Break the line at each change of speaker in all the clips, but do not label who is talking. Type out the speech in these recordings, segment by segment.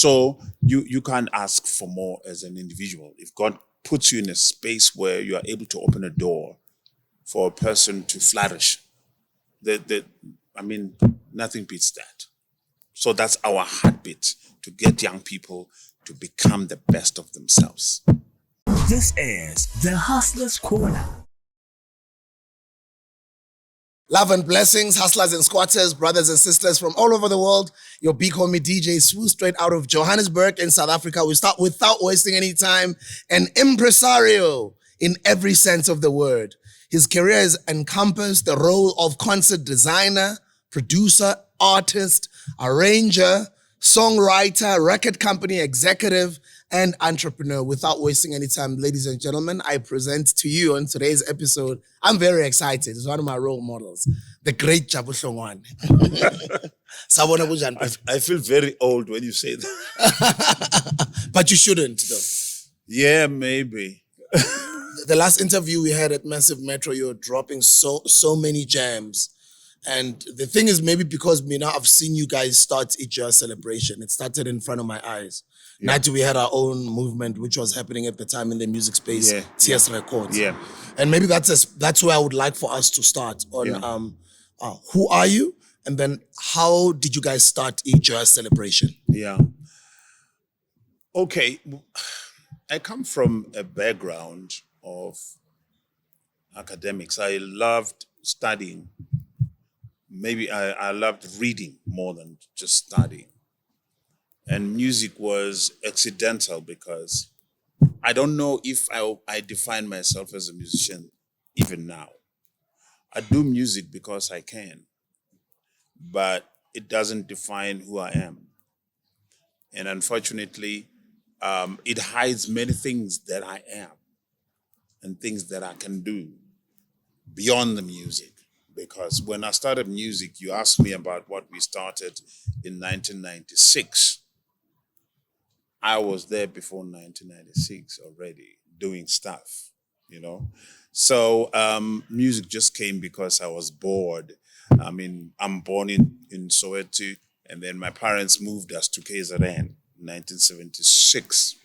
So you can't ask for more as an individual. If God puts you in a space where you are able to open a door for a person to flourish, the I mean, nothing beats that. So that's our heartbeat, to get young people to become the best of themselves.
This is the Hustler's Corner.
Love and blessings, hustlers and squatters, brothers and sisters from all over the world. Your big homie DJ Swoo, straight out of Johannesburg in South Africa. We start without wasting any time. An impresario in every sense of the word. His career has encompassed the role of concert designer, producer, artist, arranger, songwriter, record company executive, and entrepreneur. Without wasting any time, ladies and gentlemen, I present to you on today's episode. I'm very excited. It's one of my role models, the great Jabu Hlongwane.
I feel very old when you say that.
But you shouldn't, though.
Yeah, maybe.
The last interview we had at Massive Metro, you were dropping so many jams. And the thing is, maybe because now I've seen you guys start a Joyous celebration. It started in front of my eyes. Yeah. Now we had our own movement, which was happening at the time in the music space, TS Records.
Yeah.
And maybe that's where I would like for us to start on who are you? And then how did you guys start a Joyous celebration?
Yeah. Okay. I come from a background of academics. I loved studying. Maybe I loved reading more than just studying. And music was accidental because I don't know if I define myself as a musician even now. I do music because I can, but it doesn't define who I am. And unfortunately, it hides many things that I am and things that I can do beyond the music. Because when I started music, you asked me about what we started in 1996. I was there before 1996 already doing stuff, you know. So music just came because I was bored. I mean, I'm born in Soweto, and then my parents moved us to KZN in 1976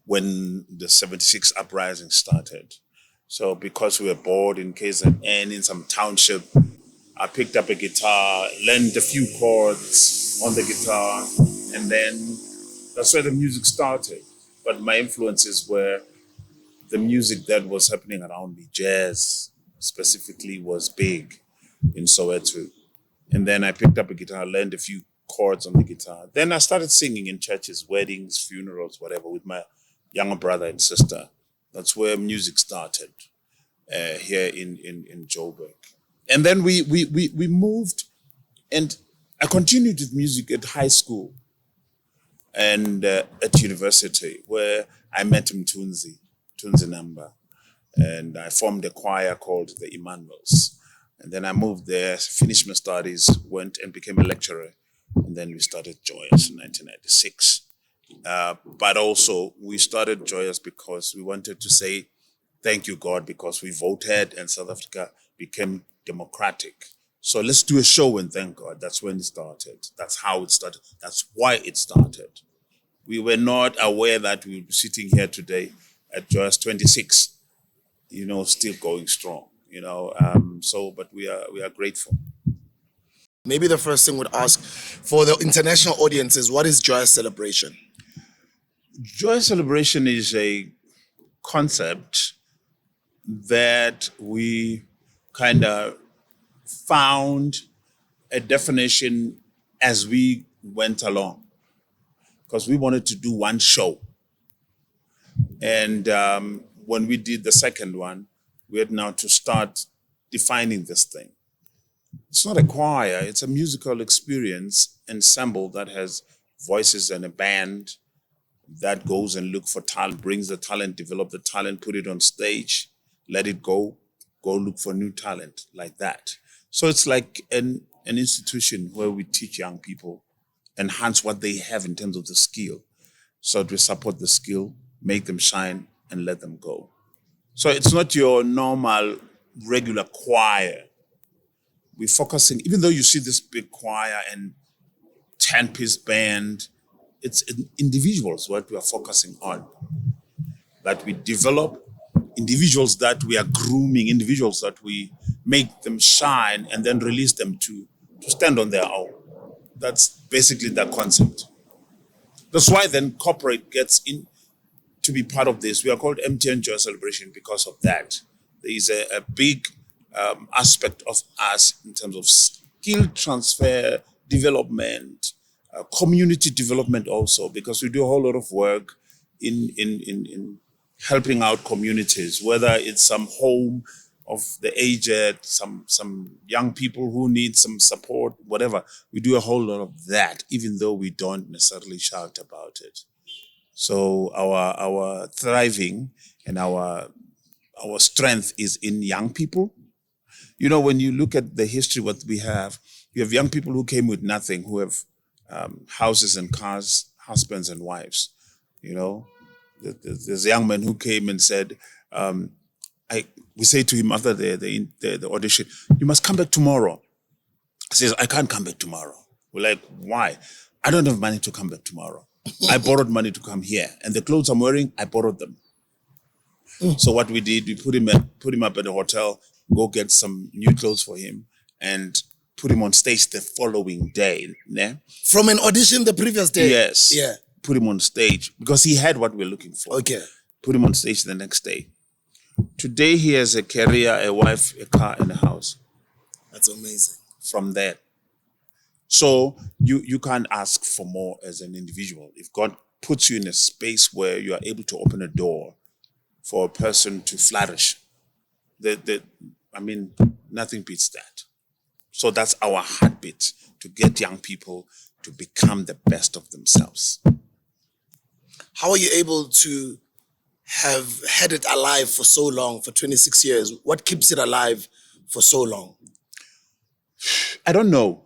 when the 76 uprising started. So because we were bored in KZN in some township, I picked up a guitar, learned a few chords on the guitar, and then that's where the music started. But my influences were the music that was happening around me. Jazz specifically was big in Soweto. And then I picked up a guitar, learned a few chords on the guitar. Then I started singing in churches, weddings, funerals, whatever, with my younger brother and sister. That's where music started here in Joburg. And then we moved, and I continued with music at high school and at university, where I met Tunzi Namba. And I formed a choir called the Emmanuels. And then I moved there, finished my studies, went and became a lecturer. And then we started Joyous in 1996. But also, we started Joyous because we wanted to say, thank you, God, because we voted and South Africa became democratic. So let's do a show and thank God. That's when it started. That's how it started. That's why it started. We were not aware that we would be sitting here today at Joyous 26, you know, still going strong, you know. But we are grateful.
Maybe the first thing we'd ask for the international audiences, what is Joyous celebration?
Joyous celebration is a concept that we kind of found a definition as we went along, because we wanted to do one show. And when we did the second one, we had now to start defining this thing. It's not a choir, it's a musical experience ensemble that has voices and a band that goes and look for talent, brings the talent, develop the talent, put it on stage, let it go look for new talent, like that. So it's like an institution where we teach young people, enhance what they have in terms of the skill. So that we support the skill, make them shine, and let them go. So it's not your normal, regular choir. We're focusing, even though you see this big choir and 10-piece band, individuals what we are focusing on. That we develop individuals, that we are grooming individuals, that we make them shine and then release them to stand on their own. That's basically the concept. That's why then corporate gets in to be part of this. We are called MTN Joy Celebration because of that. There is a big aspect of us in terms of skill transfer, development, community development also, because we do a whole lot of work in helping out communities, whether it's some home of the aged, some young people who need some support, whatever. We do a whole lot of that, even though we don't necessarily shout about it. So our thriving and our strength is in young people. You know, when you look at the history, what we have, you have young people who came with nothing, who have houses and cars, husbands and wives. You know, there's a young man who came and said, we say to him after the audition, you must come back tomorrow. He says, I can't come back tomorrow. We're like, why? I don't have money to come back tomorrow. I borrowed money to come here. And the clothes I'm wearing, I borrowed them. So what we did, we put him up at a hotel, go get some new clothes for him, and put him on stage the following day. Yeah?
From an audition the previous day?
Yes.
Yeah.
Put him on stage because he had what we're looking for.
Okay.
Put him on stage the next day. Today he has a career, a wife, a car, and a house.
That's amazing.
From that. So you can't ask for more as an individual. If God puts you in a space where you are able to open a door for a person to flourish, nothing beats that. So that's our heartbeat, to get young people to become the best of themselves.
How are you able to have had it alive for so long, for 26 years? What keeps it alive for so long?
I don't know.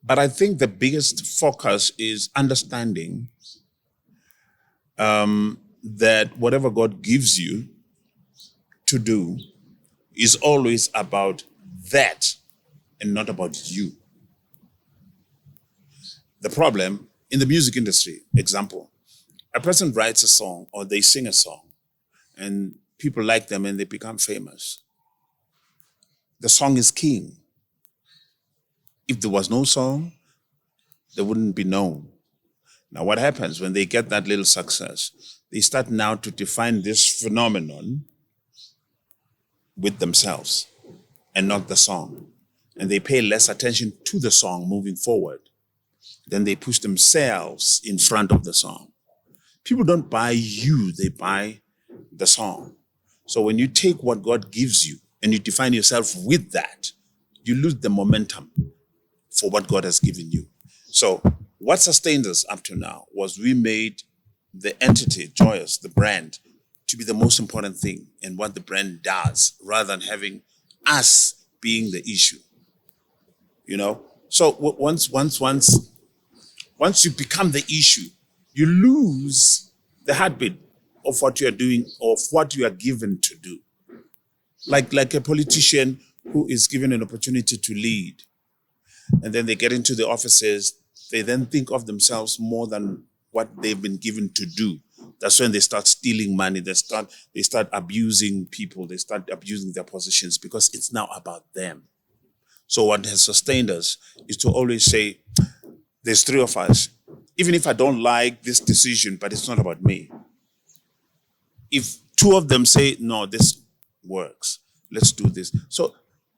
But I think the biggest focus is understanding that whatever God gives you to do is always about that and not about you. The problem in the music industry, example, a person writes a song or they sing a song and people like them and they become famous. The song is king. If there was no song, they wouldn't be known. Now, what happens when they get that little success? They start now to define this phenomenon with themselves and not the song. And they pay less attention to the song moving forward. Then they push themselves in front of the song. People don't buy you, they buy the song. So when you take what God gives you and you define yourself with that, you lose the momentum for what God has given you. So what sustained us up to now was we made the entity, Joyous, the brand, to be the most important thing in what the brand does, rather than having us being the issue. You know? So once you become the issue, you lose the heartbeat of what you are doing, of what you are given to do. Like a politician who is given an opportunity to lead, and then they get into the offices, they then think of themselves more than what they've been given to do. That's when they start stealing money, they start abusing people, they start abusing their positions because it's now about them. So what has sustained us is to always say, there's three of us. Even if I don't like this decision, but it's not about me. If two of them say, no, this works, let's do this. So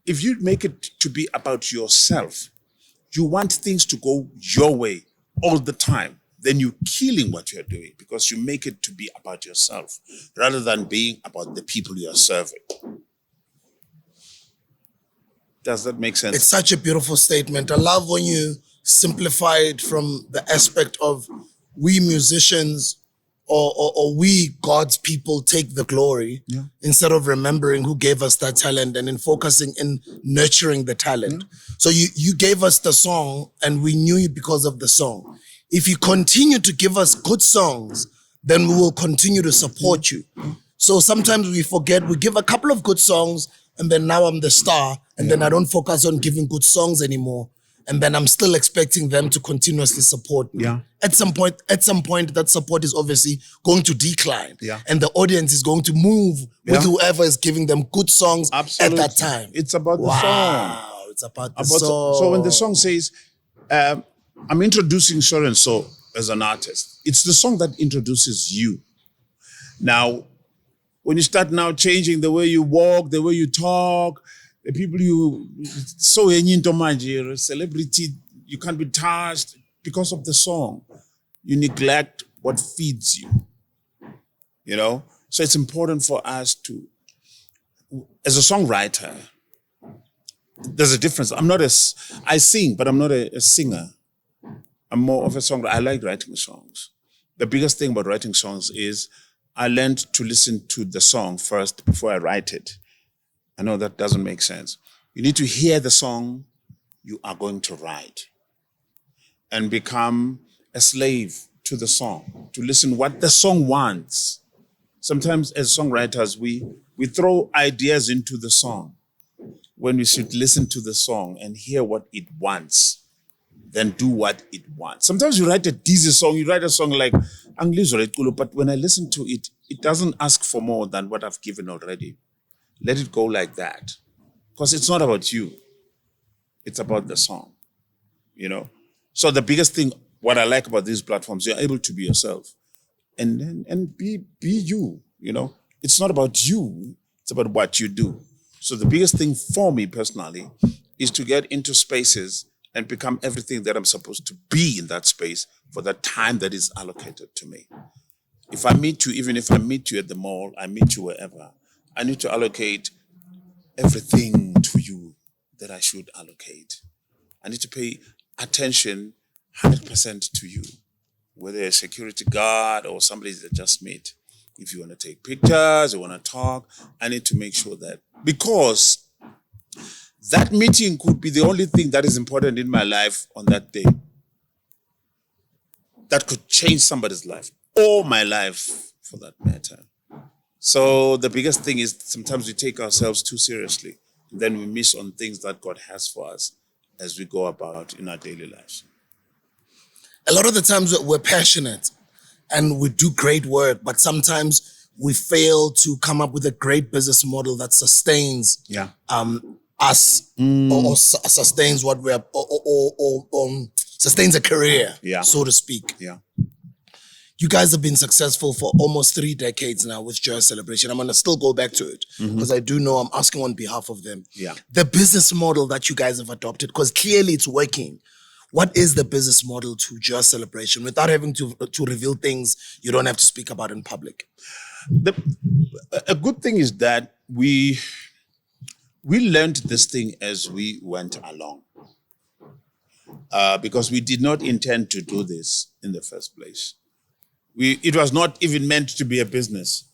if you make it to be about yourself, you want things to go your way all the time, then you're killing what you're doing because you make it to be about yourself rather than being about the people you are serving. Does that make sense?
It's such a beautiful statement. I love when you simplify it from the aspect of we musicians or we God's people take the glory instead of remembering who gave us that talent and in focusing in nurturing the talent. So you gave us the song and we knew you because of the song. If you continue to give us good songs, then we will continue to support you. So sometimes we forget, we give a couple of good songs and then now I'm the star and then I don't focus on giving good songs anymore. and then I'm still expecting them to continuously support me.
Yeah.
At some point, that support is obviously going to decline.
Yeah.
And the audience is going to move with
Yeah.
whoever is giving them good songs
Absolutely.
at that time.
It's about the song.
It's about the song.
So when the song says, I'm introducing so and so as an artist, it's the song that introduces you. Now, when you start now changing the way you walk, the way you talk, the people you so you're a celebrity, you can't be touched because of the song. You neglect what feeds you. You know? So it's important for us to, as a songwriter, there's a difference. I sing, but I'm not a singer. I'm more of a songwriter. I like writing songs. The biggest thing about writing songs is I learned to listen to the song first before I write it. I know that doesn't make sense. You need to hear the song you are going to write and become a slave to the song, to listen what the song wants. Sometimes as songwriters, we throw ideas into the song when we should listen to the song and hear what it wants, then do what it wants. Sometimes you write a dizzy song, you write a song like, but when I listen to it, it doesn't ask for more than what I've given already. Let it go like that. Because it's not about you. It's about the song, you know? So the biggest thing, what I like about these platforms, you're able to be yourself and be you, you know? It's not about you, it's about what you do. So the biggest thing for me personally is to get into spaces and become everything that I'm supposed to be in that space for the time that is allocated to me. If I meet you, even if I meet you at the mall, I meet you wherever, I need to allocate everything to you that I should allocate. I need to pay attention 100% to you, whether a security guard or somebody that just met. If you want to take pictures, you want to talk, I need to make sure that, because that meeting could be the only thing that is important in my life on that day. That could change somebody's life, or my life for that matter. So the biggest thing is sometimes we take ourselves too seriously. And then we miss on things that God has for us as we go about in our daily lives.
A lot of the times we're passionate and we do great work, but sometimes we fail to come up with a great business model that sustains us or sustains what we are, or sustains a career, so to speak.
Yeah.
You guys have been successful for almost 3 decades now with Joyous Celebration. I'm going to still go back to it because I do know I'm asking on behalf of them.
Yeah.
The business model that you guys have adopted, because clearly it's working. What is the business model to Joyous Celebration without having to reveal things you don't have to speak about in public?
A good thing is that we learned this thing as we went along. Because we did not intend to do this in the first place. It was not even meant to be a business.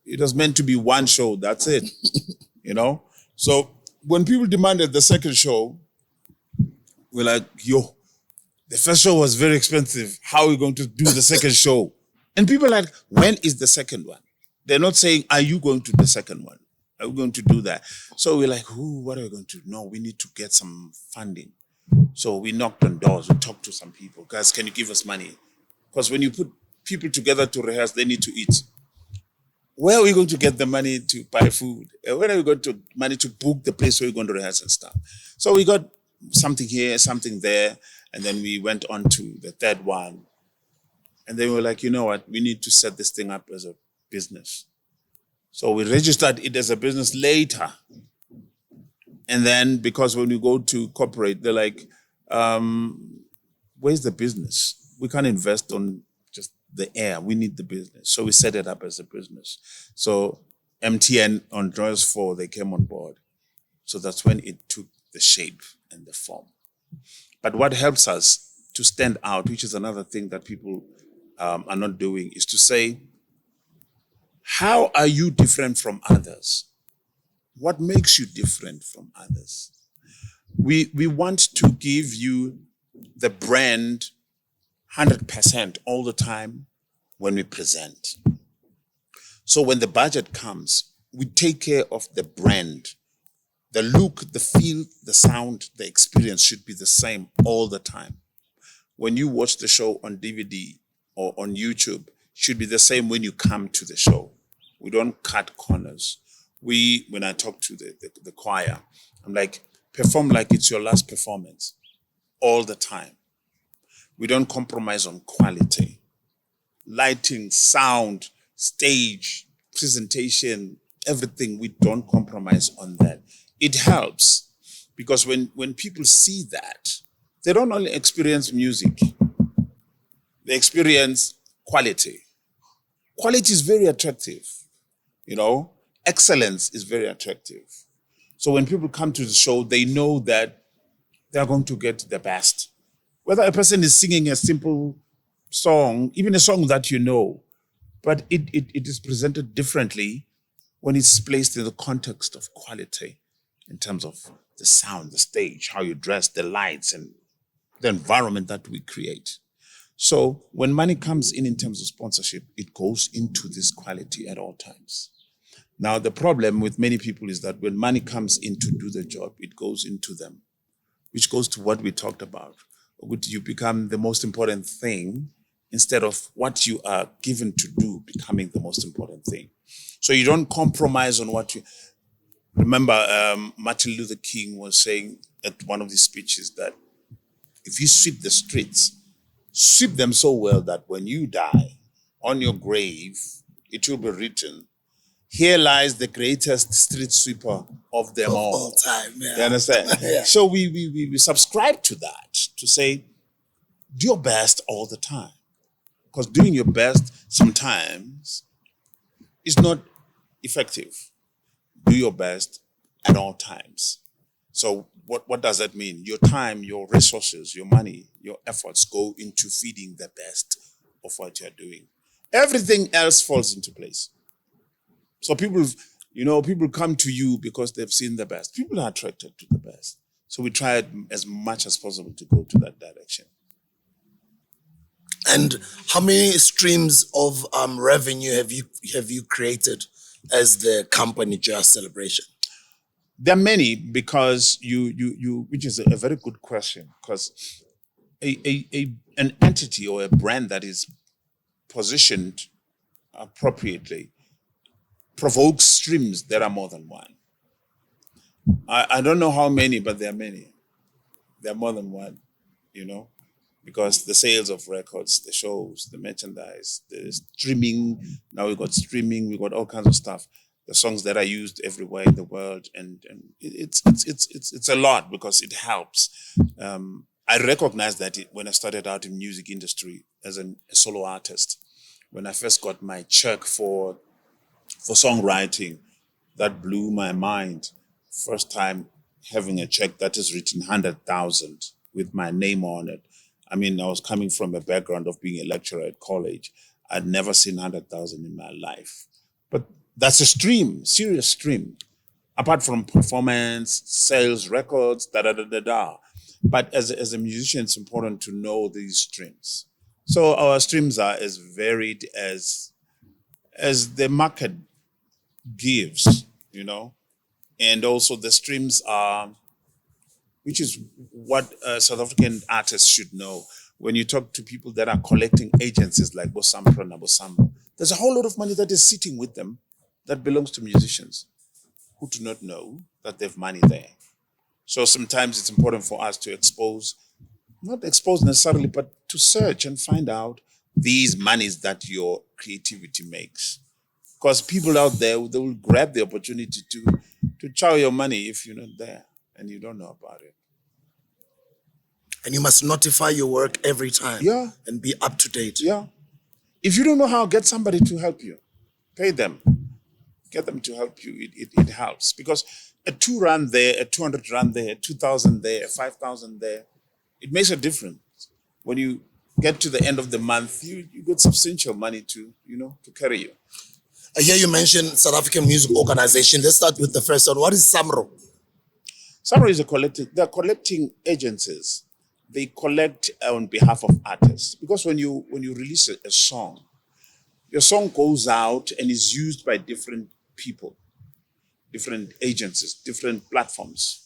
It was meant to be one show, that's it. You know? So when people demanded the second show, we're like, yo, the first show was very expensive. How are we going to do the second show? And people are like, when is the second one? They're not saying, are you going to do the second one? Are we going to do that? So we're like, what are we going to do? No, we need to get some funding. So we knocked on doors, we talked to some people. Guys, can you give us money? Because when you put people together to rehearse, they need to eat. Where are we going to get the money to buy food? Where are we going to money to book the place where we're going to rehearse and stuff? So we got something here, something there, and then we went on to the third one. And then we were like, you know what? We need to set this thing up as a business. So we registered it as a business later. And then because when we go to corporate, they're like, where's the business? We can't invest on just the air. We need the business. So we set it up as a business. So MTN on Joyous 4, they came on board. So that's when it took the shape and the form. But what helps us to stand out, which is another thing that people are not doing, is to say, how are you different from others? What makes you different from others? We want to give you the brand 100% all the time when we present. So when the budget comes, we take care of the brand The look, the feel, the sound, the experience should be the same all the time. When you watch the show on DVD or on YouTube, should be the same when you come to the show. We don't cut corners. When I talk to the choir, I'm like, perform like it's your last performance all the time. We don't compromise on quality. Lighting, sound, stage, presentation, everything, we don't compromise on that. It helps because when people see that, they don't only experience music, they experience quality. Quality is very attractive, you know. Excellence is very attractive. So when people come to the show, they know that they're going to get the best. Whether a person is singing a simple song, even a song that you know, but it is presented differently when it's placed in the context of quality, in terms of the sound, the stage, how you dress, the lights, and the environment that we create. So when money comes in terms of sponsorship, it goes into this quality at all times. Now, the problem with many people is that when money comes in to do the job, it goes into them, which goes to what we talked about. You become the most important thing instead of what you are given to do becoming the most important thing. So you don't compromise on what you... Remember, Martin Luther King was saying at one of his speeches that if you sweep the streets, sweep them so well that when you die, on your grave, it will be written, here lies the greatest street sweeper of them all.
Time, yeah.
You understand?
Yeah.
So we subscribe to that, to say, do your best all the time. Because doing your best sometimes is not effective. Do your best at all times. So what does that mean? Your time, your resources, your money, your efforts go into feeding the best of what you're doing. Everything else falls into place. So people come to you because they've seen the best. People are attracted to the best. So we try as much as possible to go to that direction.
And how many streams of revenue have you created as the company Joyous Celebration?
There are many, because which is a very good question, because an entity or a brand that is positioned appropriately provokes streams that are more than one. I don't know how many, but there are many. There are more than one, because the sales of records, the shows, the merchandise, the streaming. Now we got streaming, we got all kinds of stuff. The songs that are used everywhere in the world, and it's a lot because it helps. I recognize that when I started out in music industry as a solo artist, when I first got my check for songwriting, that blew my mind. First time having a check that is written 100,000 with my name on it. I mean, I was coming from a background of being a lecturer at college. I'd never seen 100,000 in my life. But that's a stream, serious stream. Apart from performance, sales, records, da-da-da-da-da. But as a musician, it's important to know these streams. So our streams are as varied as the market gives, And also the streams are, which is what South African artists should know. When you talk to people that are collecting agencies like Bosampro and Bosambo, there's a whole lot of money that is sitting with them that belongs to musicians who do not know that they have money there. So sometimes it's important for us to not expose necessarily, but to search and find out these monies that your creativity makes. Because people out there, they will grab the opportunity to chow your money if you're not there and you don't know about it.
And you must notify your work every time.
Yeah.
And be up to date.
Yeah. If you don't know how, get somebody to help you. Pay them. Get them to help you. It helps. Because a 2 rand there, a 200 rand there, 2,000 there, 5,000 there, it makes a difference. When you get to the end of the month, you get substantial money to carry you.
I hear you mention South African Music Organization. Let's start with the first one. What is SAMRO?
SAMRO is they're collecting agencies. They collect on behalf of artists. Because when you release a song, your song goes out and is used by different people. different agencies, different platforms.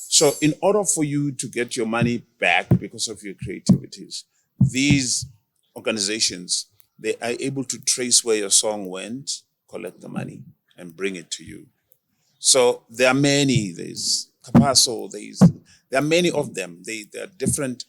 So in order for you to get your money back because of your creativities, these organizations, they are able to trace where your song went, collect the money, and bring it to you. So there are many. There's Capasso. There are many of them. There are different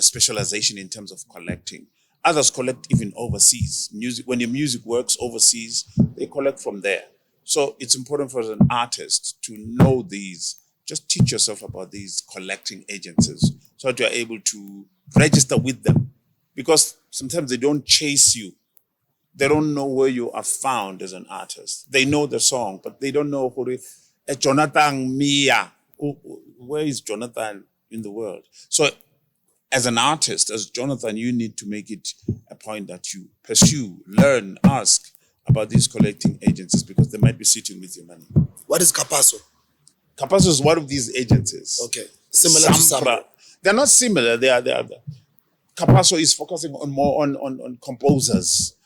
specialization in terms of collecting. Others collect even overseas. Music, when your music works overseas, they collect from there. So it's important for an artist to know these. Just teach yourself about these collecting agencies so that you're able to register with them, because sometimes they don't chase you. They don't know where you are found as an artist. They know the song, but they don't know who Jonathan Mia. Where is Jonathan in the world? So as an artist, as Jonathan, you need to make it a point that you pursue, learn, ask about these collecting agencies, because they might be sitting with your money.
What is Capasso?
Capasso is one of these agencies.
Okay. Similar to Sambra.
They're not similar. They are. Capasso is focusing on more on composers.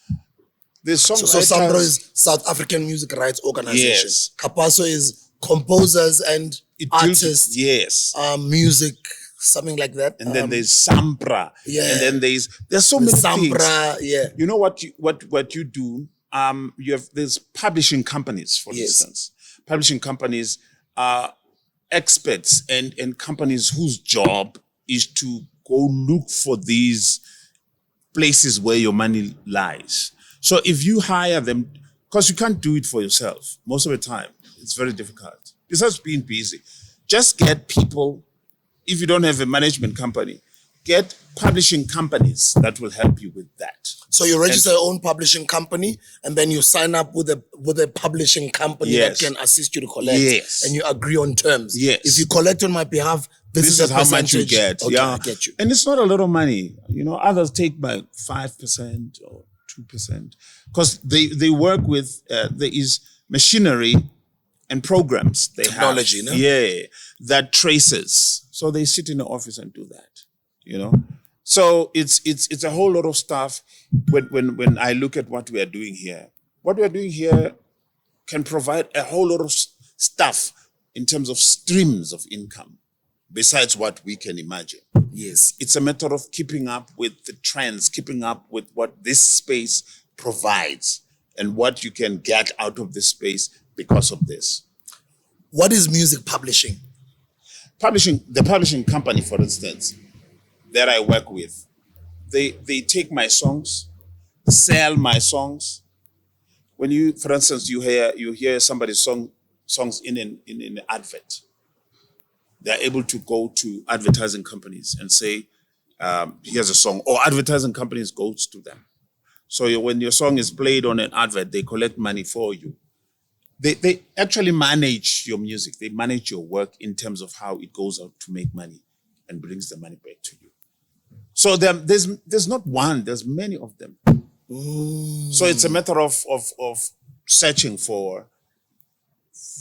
The songwriters.
So Sambra is South African Music Rights Organization.
Yes.
Capasso is composers and artists.
Yes.
Music, something like that.
And then there's Sampra.
Yeah.
And then there's so many
Sampra,
things.
yeah.
You know what you do? There's publishing companies, for instance. Publishing companies are experts and companies whose job is to go look for these places where your money lies. So if you hire them, because you can't do it for yourself most of the time, it's very difficult. Besides being busy, just get people. If you don't have a management company, get publishing companies that will help you with that.
So you register your own publishing company, and then you sign up with a publishing company that can assist you to collect.
Yes.
And you agree on terms.
Yes.
If you collect on my behalf, this is
how much you get.
Okay,
yeah.
I get you.
And it's not a lot of money. You know, others take by 5% or 2%. Because they work with, there is machinery and programs they
Technology,
have.
no?
Yeah. That traces. So they sit in the office and do that. You know? So it's a whole lot of stuff when I look at what we are doing here. What we are doing here can provide a whole lot of stuff in terms of streams of income, besides what we can imagine.
Yes.
It's a matter of keeping up with the trends, keeping up with what this space provides and what you can get out of this space because of this.
What is music publishing?
The publishing company, for instance, that I work with, they take my songs, sell my songs. When you, for instance, you hear somebody's songs in an advert, they're able to go to advertising companies and say, here's a song, or advertising companies goes to them. So when your song is played on an advert, they collect money for you. They actually manage your music. They manage your work in terms of how it goes out to make money and brings the money back to you. So there's not one, there's many of them. So it's a matter of searching for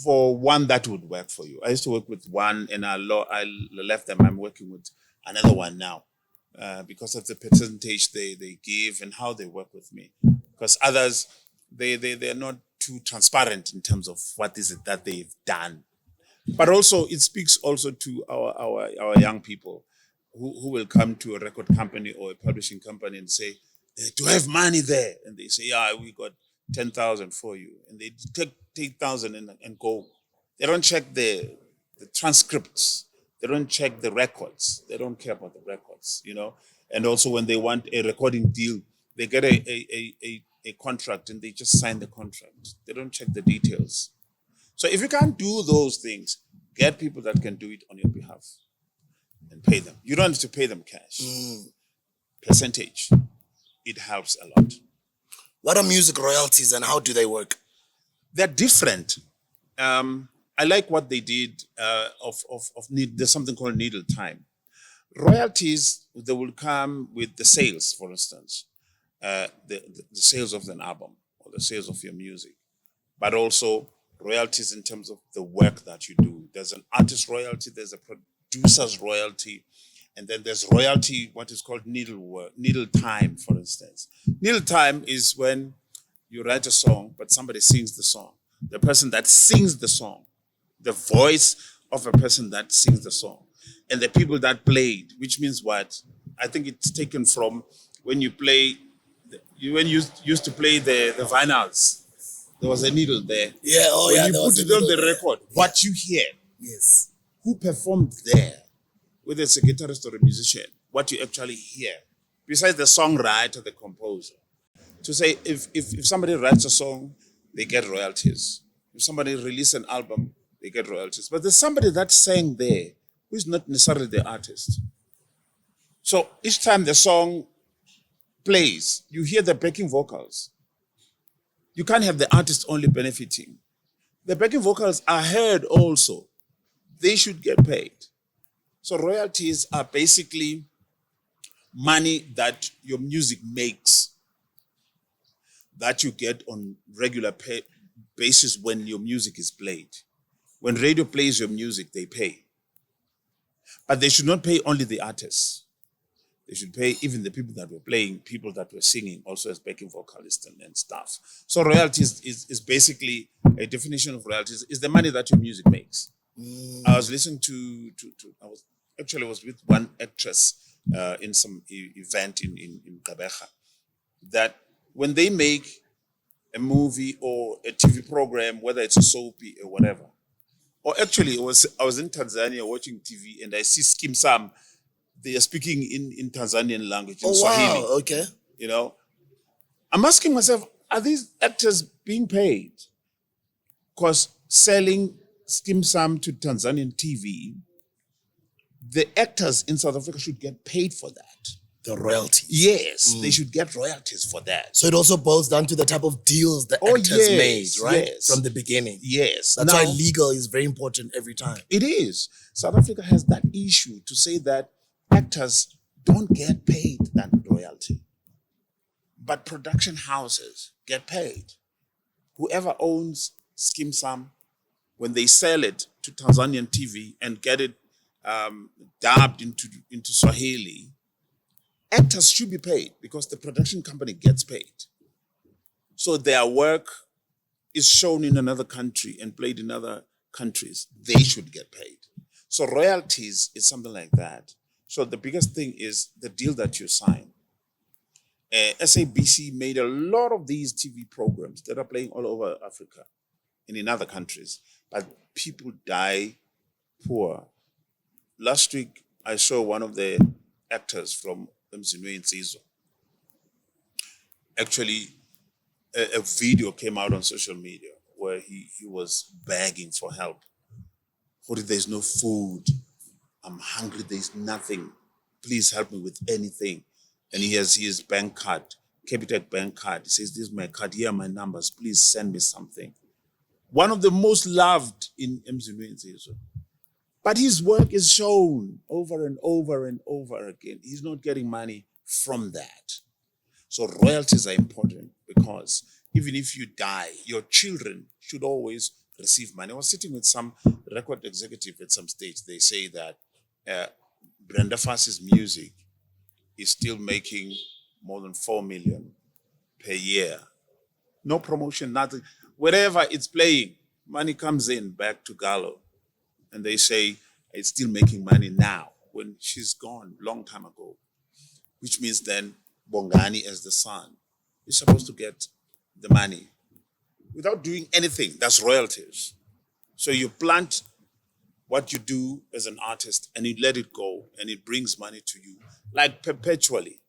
one that would work for you. I used to work with one and I left them. I'm working with another one now because of the percentage they give and how they work with me. Because others, they're not too transparent in terms of what is it that they've done. But also it speaks also to our young people who will come to a record company or a publishing company and say, do I have money there? And they say, yeah, we got 10,000 for you. And they take 10,000 and go. They don't check the transcripts. They don't check the records. They don't care about the records, you know. And also when they want a recording deal, they get a contract and they just sign the contract. They don't check the details. So if you can't do those things, get people that can do it on your behalf and pay them. You don't have to pay them cash. Percentage. It helps a lot.
What are music royalties and how do they work?
They're different. I like what they did there's something called needle time. Royalties, they will come with the sales, for instance, the sales of an album or the sales of your music, but also royalties in terms of the work that you do. There's an artist royalty, there's a producer's royalty, and then there's royalty, what is called needle time, for instance. Needle time is when you write a song, but somebody sings the song. the person that sings the song, the voice of a person that sings the song, and the people that played, which means what? I think it's taken from when you play, when you used to play the vinyls, there was a needle there.
Yeah, oh
When
yeah,
you
there was
put
a
it on
needle
the
there.
record,
Yeah.
what you hear,
Yes.
who performed there, whether it's a guitarist or a musician, what you actually hear, besides the songwriter, the composer. To say if somebody writes a song, they get royalties. If somebody releases an album, they get royalties. But there's somebody that sang there who is not necessarily the artist. So each time the song plays, you hear the backing vocals. You can't have the artist only benefiting. The backing vocals are heard also. They should get paid. So royalties are basically money that your music makes, that you get on regular basis when your music is played. When radio plays your music, they pay. But they should not pay only the artists. They should pay even the people that were playing, people that were singing, also as backing vocalists and stuff. So royalties is basically a definition of royalties is the money that your music makes. I was listening to I was with one actress in some event in Gqeberha, that when they make a movie or a TV program, whether it's a soapy or whatever, or actually I was in Tanzania watching TV and I see Skim Sam, they are speaking in Tanzanian language, in Swahili.
Wow, okay.
You know, I'm asking myself, are these actors being paid? Because selling Skim Sam to Tanzanian TV, the actors in South Africa should get paid for that.
The royalties.
Yes, they should get royalties for that.
So it also boils down to the type of deals the actors made, right?
yes.
From the beginning.
Yes.
That's
Now,
why legal is very important every time.
it is. South Africa has that issue to say that actors don't get paid that royalty, but production houses get paid. Whoever owns Skim Sam, when they sell it to Tanzanian TV and get it dubbed into Swahili, actors should be paid because the production company gets paid. So their work is shown in another country and played in other countries, they should get paid. So royalties is something like that. So the biggest thing is the deal that you sign. SABC made a lot of these TV programs that are playing all over Africa and in other countries, but people die poor. Last week, I saw one of the actors from Mzinwe Nsizwa. Actually, a video came out on social media where he was begging for help. There's no food. I'm hungry. There's nothing. Please help me with anything. And he has his bank card, Capitec bank card. He says, this is my card. Here are my numbers. Please send me something. One of the most loved in Mzinwe Nsizwa. But his work is shown over and over and over again. He's not getting money from that. So royalties are important because even if you die, your children should always receive money. I was sitting with some record executive at some stage. They say that Brenda Fassie's music is still making more than 4 million per year. No promotion, nothing. Wherever it's playing, money comes in back to Gallo. And they say it's still making money now when she's gone long time ago, which means then Bongani as the son is supposed to get the money without doing anything. That's royalties. So you plant what you do as an artist and you let it go and it brings money to you like perpetually.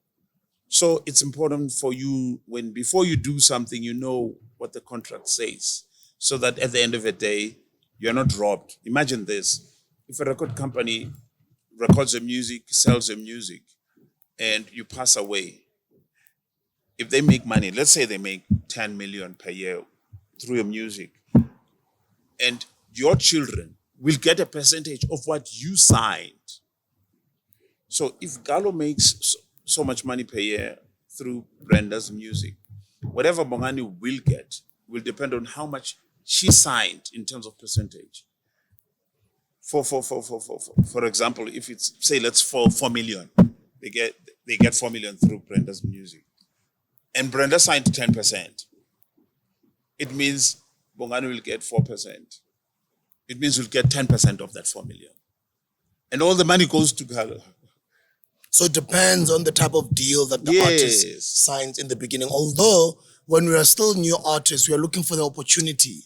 So it's important for you before you do something, you know what the contract says so that at the end of the day, you're not robbed. Imagine this. If a record company records your music, sells your music, and you pass away, if they make money, let's say they make 10 million per year through your music, and your children will get a percentage of what you signed. So if Gallo makes so much money per year through Brenda's music, whatever Bongani will get will depend on how much she signed in terms of percentage. For example, if it's say let's 4 million, they get 4 million through Brenda's music, and Brenda signed 10%. It means Bongani will get 4%. It means we'll get 10% of that 4 million. And all the money goes to Gala.
So it depends on the type of deal that the artist
Yes.
signs in the beginning. Although when we are still new artists, we are looking for the opportunity.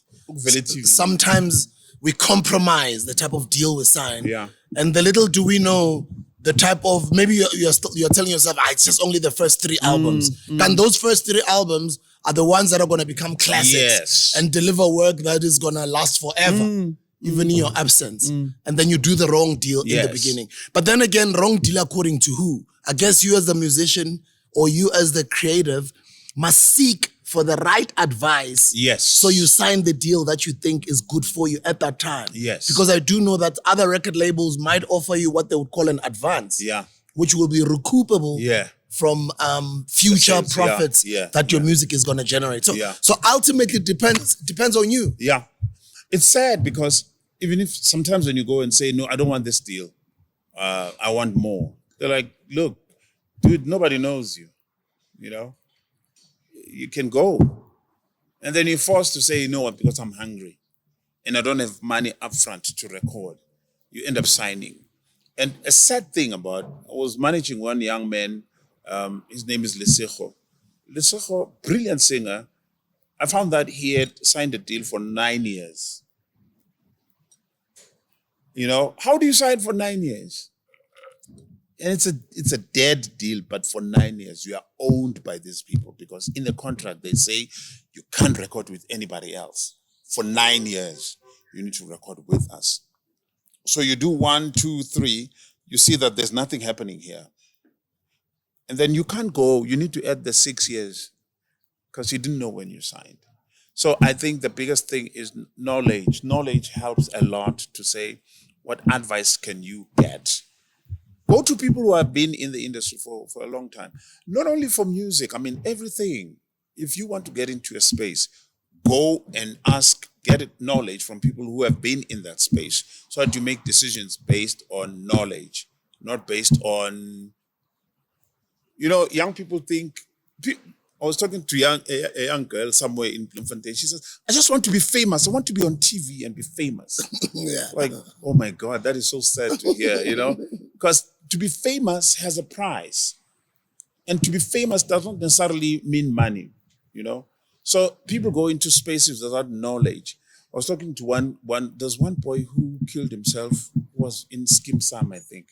Sometimes we compromise the type of deal we sign.
Yeah.
And the little do we know the type of, maybe you're telling yourself, it's just only the first 3 albums. And those first 3 albums are the ones that are going to become classics
Yes.
and deliver work that is going to last forever. Even in your absence. And then you do the wrong deal in the beginning. But then again, wrong deal according to who? I guess you as the musician or you as the creative must seek for the right advice.
Yes.
So you sign the deal that you think is good for you at that time.
Yes.
Because I do know that other record labels might offer you what they would call an advance.
Yeah.
Which will be recoupable from future
sales,
profits that your music is going to generate. So ultimately it depends on you.
Yeah. It's sad because even if sometimes when you go and say, no, I don't want this deal, I want more. They're like, look, dude, nobody knows you, you know? You can go. And then you're forced to say, you know what, because I'm hungry and I don't have money up front to record. You end up signing. And a sad thing about, I was managing one young man, his name is Lesego. Lesego, brilliant singer. I found that he had signed a deal for 9 years. You know, how do you sign for 9 years? And it's a dead deal, but for 9 years, you are owned by these people because in the contract, they say you can't record with anybody else. For 9 years, you need to record with us. So you do 1, 2, 3, you see that there's nothing happening here. And then you can't go, you need to add the 6 years because you didn't know when you signed. So I think the biggest thing is knowledge. Knowledge helps a lot to say, what advice can you get? Go to people who have been in the industry for a long time. Not only for music, I mean, everything. If you want to get into a space, go and get knowledge from people who have been in that space so that you make decisions based on knowledge, not based on, young people think, I was talking to a young girl somewhere in Bloemfontein. She says, I just want to be famous. I want to be on TV and be famous. Like, oh my God, that is so sad to hear, Because to be famous has a price. And to be famous doesn't necessarily mean money, So people go into spaces without knowledge. I was talking to there's one boy who killed himself, who was in Skim Sam, I think.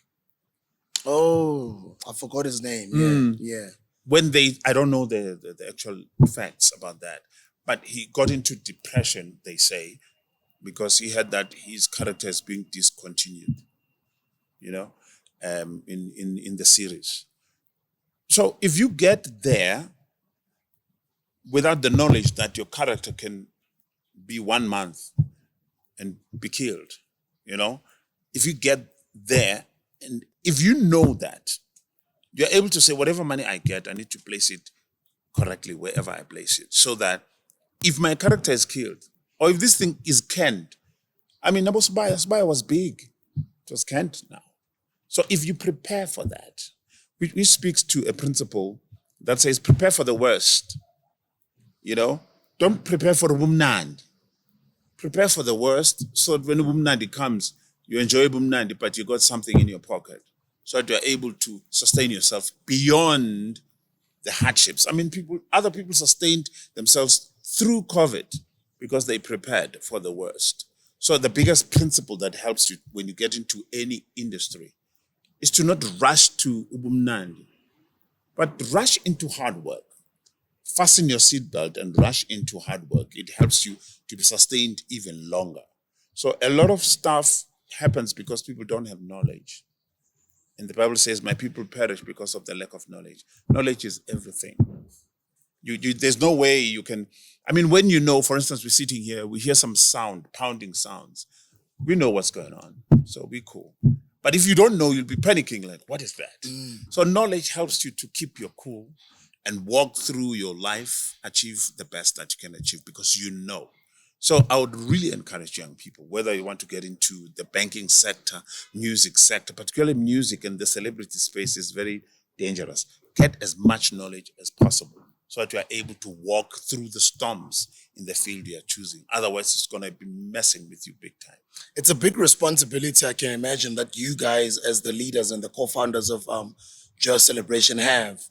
Oh, I forgot his name. Yeah.
I don't know the actual facts about that, but he got into depression, they say, because he had that his character is being discontinued, in the series. So if you get there without the knowledge that your character can be 1 month and be killed, if you get there and if you know that, you're able to say, whatever money I get, I need to place it correctly wherever I place it. So that if my character is killed, or if this thing is canned, I mean, Nabo Sibaya was big. It was canned now. So if you prepare for that, which speaks to a principle that says, prepare for the worst. Don't prepare for Bumnandi. Prepare for the worst, so that when Bumnandi comes, you enjoy Bumnandi, but you got something in your pocket. So that you're able to sustain yourself beyond the hardships. I mean, other people sustained themselves through COVID because they prepared for the worst. So the biggest principle that helps you when you get into any industry is to not rush to Ubumnandi, but rush into hard work. Fasten your seatbelt and rush into hard work. It helps you to be sustained even longer. So a lot of stuff happens because people don't have knowledge. And the Bible says, my people perish because of the lack of knowledge. Knowledge is everything. There's no way you can, when for instance, we're sitting here, we hear some sound, pounding sounds. We know what's going on, so we're cool. But if you don't know, you'll be panicking like, what is that? So knowledge helps you to keep your cool and walk through your life, achieve the best that you can achieve because you know. So I would really encourage young people, whether you want to get into the banking sector, music sector, particularly music and the celebrity space is very dangerous. Get as much knowledge as possible so that you are able to walk through the storms in the field you are choosing. Otherwise, it's going to be messing with you big time.
It's a big responsibility, I can imagine, that you guys, as the leaders and the co-founders of Joyous Celebration, have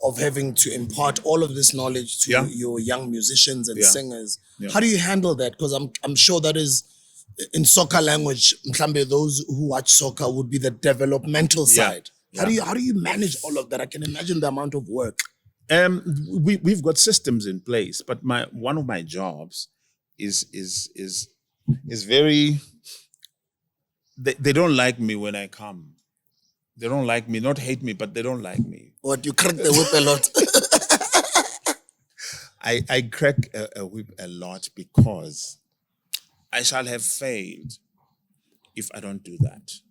of having to impart all of this knowledge to
Yeah.
your young musicians and
Yeah.
singers.
Yeah.
How do you handle that? Because I'm sure that is, in soccer language, mhlambe, those who watch soccer would be the developmental
Yeah.
side. How do you manage all of that? I can imagine the amount of work.
We've got systems in place, but one of my jobs is very. They don't like me when I come. They don't like me, not hate me, but they don't like me.
What, you crack the whip a lot?
I crack a whip a lot because I shall have failed if I don't do that.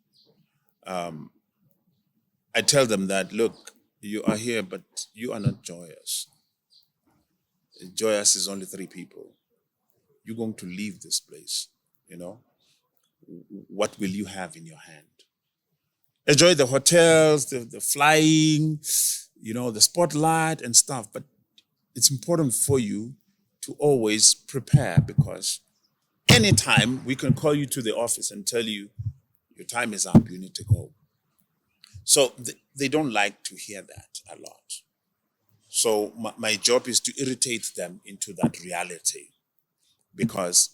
I tell them that, look, you are here, but you are not Joyous. Joyous is only 3 people. You're going to leave this place, you know? What will you have in your hand? Enjoy the hotels, the flying, you know, the spotlight and stuff, but it's important for you to always prepare, because anytime we can call you to the office and tell you your time is up, you need to go. So they don't like to hear that a lot. So my job is to irritate them into that reality, because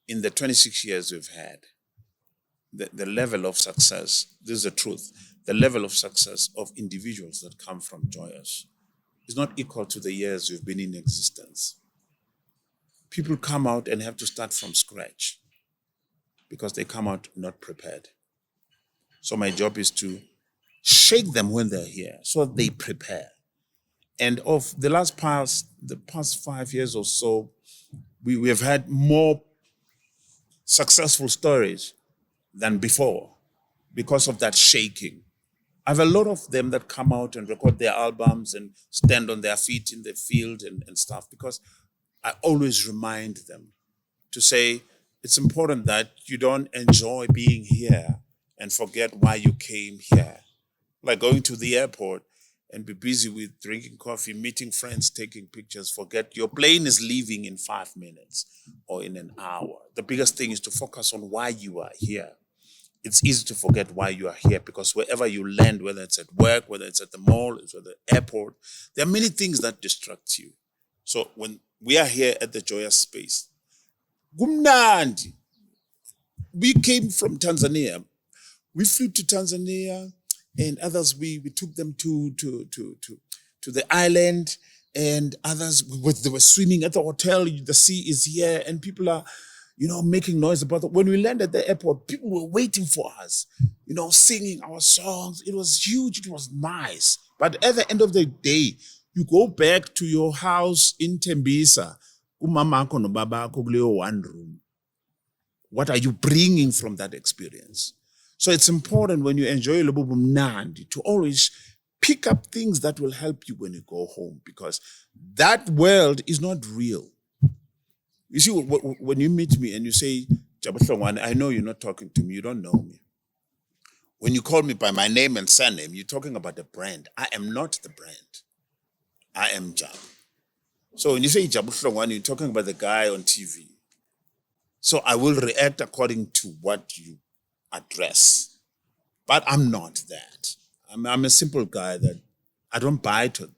in the 26 years we've had, the level of success, this is the truth, the level of success of individuals that come from Joyous is not equal to the years we've been in existence. People come out and have to start from scratch because they come out not prepared. So my job is to shake them when they're here so that they prepare. And of the past 5 years or so, we have had more successful stories than before because of that shaking. I have a lot of them that come out and record their albums and stand on their feet in the field and stuff, because I always remind them to say, it's important that you don't enjoy being here and forget why you came here. Like going to the airport and be busy with drinking coffee, meeting friends, taking pictures, forget your plane is leaving in 5 minutes or in an hour. The biggest thing is to focus on why you are here. It's easy to forget why you are here, because wherever you land, whether it's at work, whether it's at the mall, it's at the airport, there are many things that distract you. So when we are here at the Joyous space, Gumnandi, we came from Tanzania. We flew to Tanzania, and others we took them to the island, and others they were swimming at the hotel. The sea is here, and people are, making noise about it. When we landed at the airport, people were waiting for us, singing our songs. It was huge. It was nice. But at the end of the day, you go back to your house in Tembisa, umamako no babako kuleyo one room. What are you bringing from that experience? So it's important when you enjoy Lobobu Mnandi to always pick up things that will help you when you go home, because that world is not real. You see, when you meet me and you say, Jabu Hlongwane, I know you're not talking to me, you don't know me. When you call me by my name and surname, you're talking about the brand. I am not the brand. I am Jabu. So when you say Jabu Hlongwane, you're talking about the guy on TV. So I will react according to what you address. But I'm not that. I'm a simple guy that I don't buy to.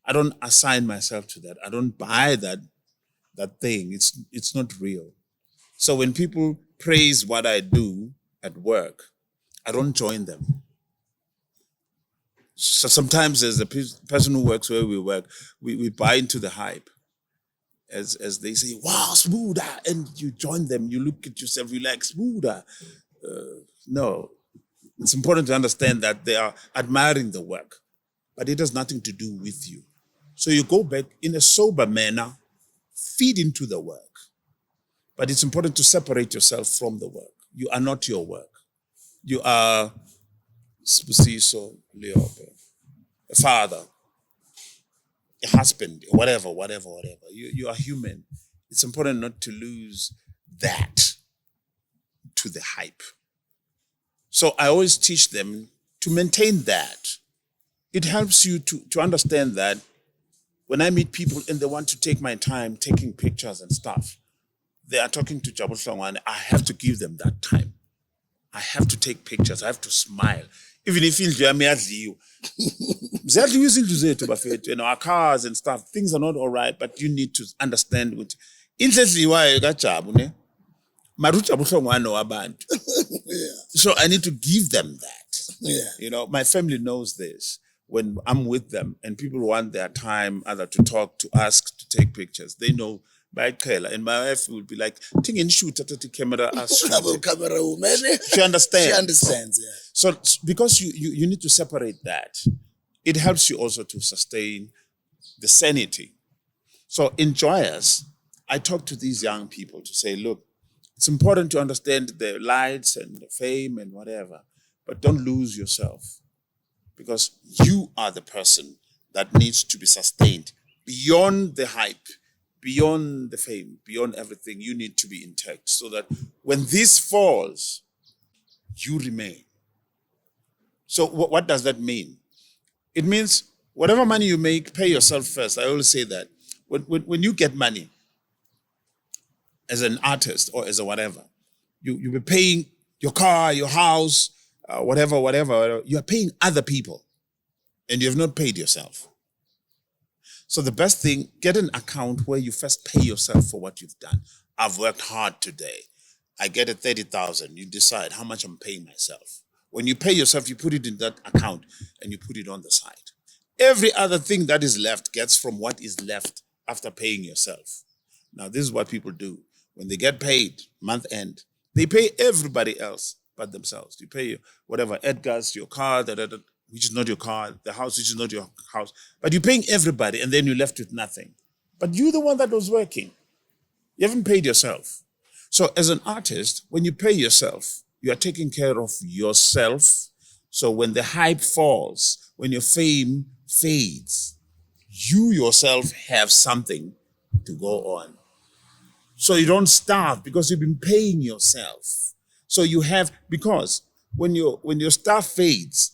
I don't assign myself to that. I don't buy that thing. It's not real. So when people praise what I do at work, I don't join them. So sometimes as a person who works where we work, we buy into the hype. As they say, wow, smoother, and you join them, you look at yourself, you like smoother. No, it's important to understand that they are admiring the work, but it has nothing to do with you. So you go back in a sober manner, feed into the work. But it's important to separate yourself from the work. You are not your work. You are Spusiso, Leope, a father, a husband, whatever. You are human. It's important not to lose that to the hype. So I always teach them to maintain that. It helps you to understand that when I meet people and they want to take my time taking pictures and stuff, they are talking to Jabu Hlongwane, I have to give them that time. I have to take pictures. I have to smile. Even if our cars and stuff, things are not all right, but you need to understand what so I need to give them that.
Yeah.
My family knows this. When I'm with them and people want their time either to talk, to ask, to take pictures, they know by Kayla. And my wife will be like, "Ting and shoot at the camera." She understands.
She understands, yeah.
So because you need to separate that, it helps you also to sustain the sanity. So in Joyous, I talk to these young people to say, look, it's important to understand the lights and the fame and whatever, but don't lose yourself, because you are the person that needs to be sustained beyond the hype, beyond the fame, beyond everything. You need to be intact so that when this falls, you remain. So what does that mean? It means whatever money you make, pay yourself first. I always say that. When you get money as an artist or as a whatever, you'll be paying your car, your house, whatever. You are paying other people and you have not paid yourself. So the best thing, get an account where you first pay yourself for what you've done. I've worked hard today. I get a 30,000. You decide how much I'm paying myself. When you pay yourself, you put it in that account and you put it on the side. Every other thing that is left gets from what is left after paying yourself. Now, this is what people do. When they get paid month end, they pay everybody else but themselves. You pay whatever, Edgar's, your car, which is not your car, the house, which is not your house. But you're paying everybody and then you're left with nothing. But you're the one that was working. You haven't paid yourself. So as an artist, when you pay yourself, you are taking care of yourself. So when the hype falls, when your fame fades, you yourself have something to go on. So you don't starve because you've been paying yourself. So you have, because when your staff fades,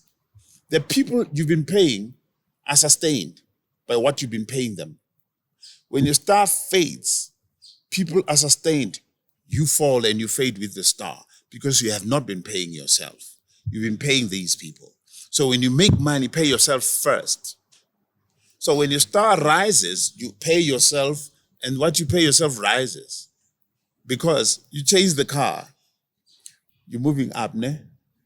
the people you've been paying are sustained by what you've been paying them. When your staff fades, people are sustained. You fall and you fade with the star because you have not been paying yourself. You've been paying these people. So when you make money, pay yourself first. So when your star rises, you pay yourself, and what you pay yourself rises. Because you change the car, you're moving up, ne?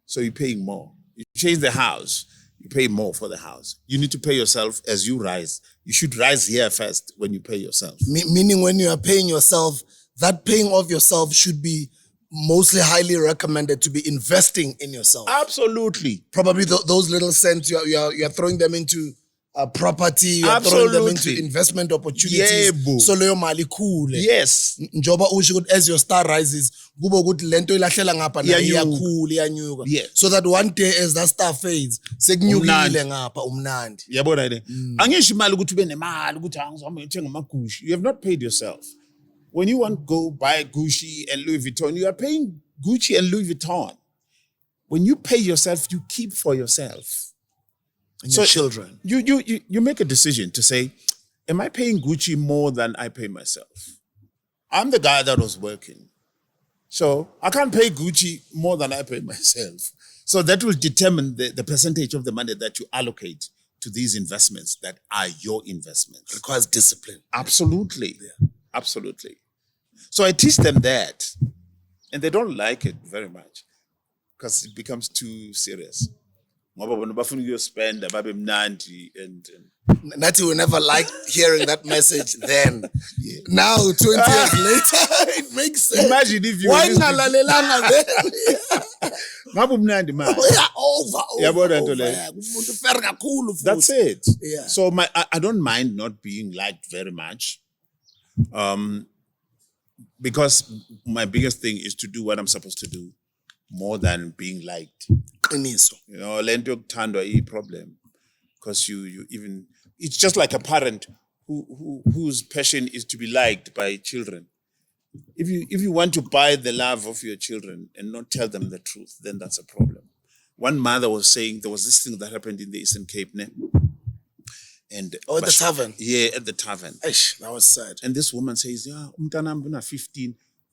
So you're paying more. You change the house, you pay more for the house. You need to pay yourself as you rise. You should rise here first when you pay yourself.
Meaning when you are paying yourself, that paying of yourself should be mostly highly recommended to be investing in yourself.
Absolutely.
Probably those little cents, you're throwing them into property, you're throwing them into investment opportunities.
Jabu.
So leyo mali khule.
Yes.
Njoba usho ukuthi as your star rises, kubo ukuthi lento ilahlela ngapha nayo iyakhula iyanyuka.
Yes.
So that one day as that star fades, sekunyukile ngapha umnandi.
Yabona le. Angisho imali ukuthi ube nemali ukuthi angizama ngithenga amagushi. You have not paid yourself. When you want to go buy Gucci and Louis Vuitton, you are paying Gucci and Louis Vuitton. When you pay yourself, you keep for yourself.
And your children.
You make a decision to say, am I paying Gucci more than I pay myself? I'm the guy that was working. So I can't pay Gucci more than I pay myself. So that will determine the percentage of the money that you allocate to these investments that are your investments.
It requires discipline.
Absolutely.
Yeah.
Absolutely. So I teach them that, and they don't like it very much because it becomes too serious. Spend and
Nati will never like hearing that message then. Yeah. Now, 20 years later, it makes sense.
Imagine if you
why
That's it.
Yeah.
So I don't mind not being liked very much. Because my biggest thing is to do what I'm supposed to do more than being liked. Lento yokuthandwa is a problem. Because you even, it's just like a parent whose passion is to be liked by children. If you want to buy the love of your children and not tell them the truth, then that's a problem. One mother was saying there was this thing that happened in the Eastern Cape, And
Oh, at the tavern.
Yeah, at the tavern.
Eish, that was sad.
And this woman says, yeah, a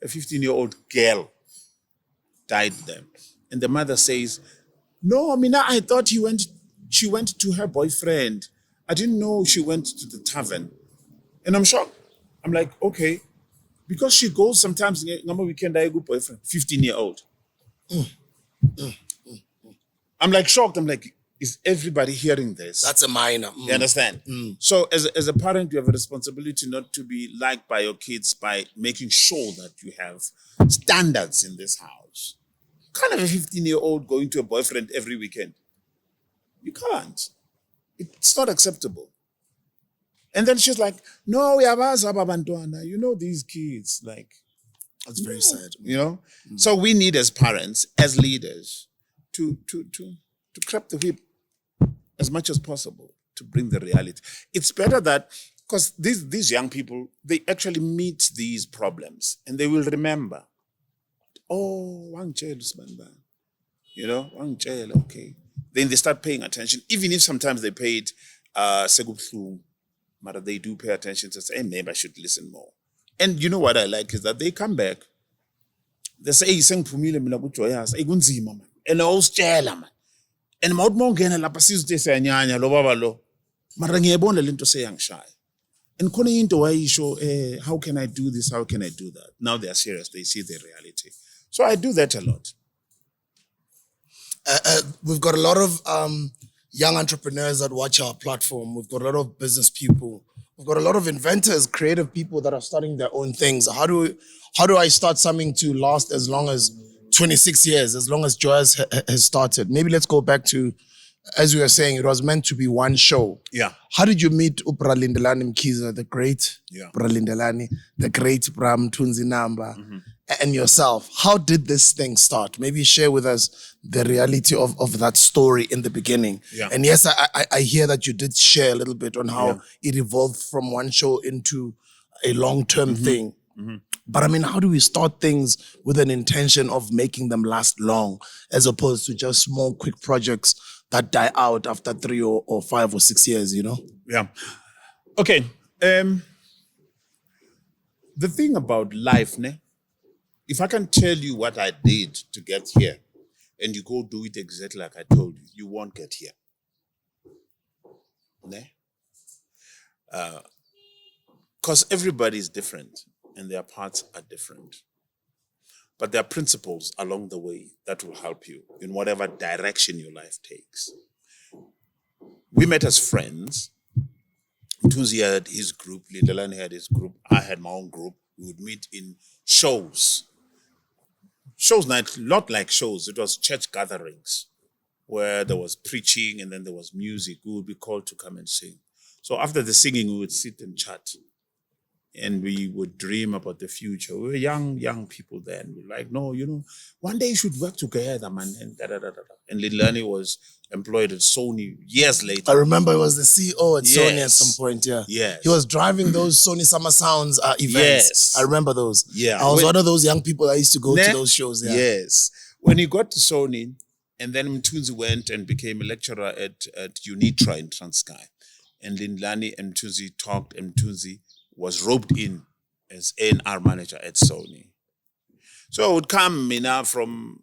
15-year-old girl died there. And the mother says, no, Mina, I thought she went to her boyfriend. I didn't know she went to the tavern. And I'm shocked. I'm like, okay. Because she goes sometimes, number weekend, I go boyfriend, 15-year-old. I'm like shocked. I'm like, is everybody hearing this?
That's a minor.
You understand? So as a parent, you have a responsibility not to be liked by your kids by making sure that you have standards in this house. You can't have a 15-year-old going to a boyfriend every weekend. You can't. It's not acceptable. And then she's like, no, you know these kids, like,
That's very sad.
you know? So we need as parents, as leaders, to crap the whip as much as possible to bring the reality. It's better that, because these young people, they actually meet these problems and they will remember, oh, you know, okay. Then they start paying attention, even if sometimes they paid segubhlungu, but they do pay attention to say, hey, maybe I should listen more. And you know what I like is that they come back, they say, hey, sengiphumile mina kuJoyous, hey kunzima man. And awusitshela man. And mawuthi lapha sizwe siyanyanya lo baba lo. Mara ngiyebona lento seyangishaya. And khona into wayisho, how can I do this? How can I do that? Now they are serious. They see the reality. So I do that a lot.
We've got a lot of young entrepreneurs that watch our platform. We've got a lot of business people. We've got a lot of inventors, creative people that are starting their own things. How do I start something to last as long as 26 years, as long as Joyous has started? Maybe let's go back to, as we were saying, it was meant to be one show.
Yeah.
How did you meet Upra Lindelani Mkhize, the great Upra Lindelani, the great Bram Tunzi Namba, and yourself? How did this thing start? Maybe share with us the reality of that story in the beginning.
Yeah.
And yes, I hear that you did share a little bit on how it evolved from one show into a long-term thing. But I mean, how do we start things with an intention of making them last long, as opposed to just small, quick projects that die out after 3 or 5 or 6 years, you know?
Yeah. Okay. The thing about life, if I can tell you what I did to get here, and you go do it exactly like I told you, you won't get here. Because everybody is different and their paths are different. But there are principles along the way that will help you in whatever direction your life takes. We met as friends. Tunzi had his group, Lindelani had his group, I had my own group. We would meet in shows. Shows, not like shows, it was church gatherings where there was preaching and then there was music. We would be called to come and sing. So after the singing, we would sit and chat. And we would dream about the future. We were young people then. We were like, no, one day you should work together, man. And And Lindelani was employed at Sony years later.
I remember he was the CEO at Sony at some point,
Yes.
He was driving those Sony Summer Sounds events.
Yes.
I remember those.
Yeah.
I was one of those young people that used to go to those shows. Yeah.
Yes. When he got to Sony, and then Mtunzi went and became a lecturer at Unitra in Transkei. And Lindelani and Mtunzi talked, and Mtunzi was roped in as A&R manager at Sony. So I would come from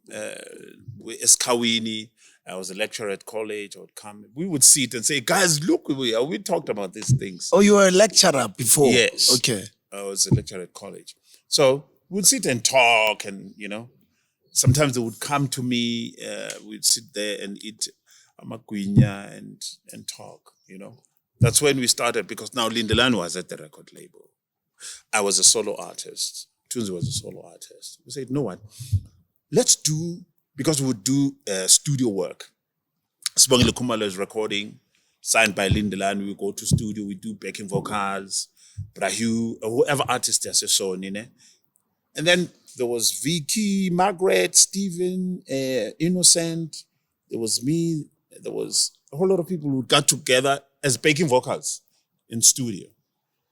Eskawini. I was a lecturer at college. I would come. We would sit and say, guys, look, we talked about these things.
Oh, you were a lecturer before?
Yes.
Okay.
I was a lecturer at college. So we'd sit and talk and, sometimes they would come to me. We'd sit there and eat amaguinya and talk, That's when we started, because now Lindelani was at the record label. I was a solo artist. Tunzi was a solo artist. We said, you know what? Let's do, because we would do studio work. Sibongile Khumalo is recording, signed by Lindelani. We go to studio, we do backing vocals, Brahu, whoever artist there's a song, And then there was Vicky, Margaret, Stephen, Innocent. There was me. There was a whole lot of people who got together as backing vocals in studio.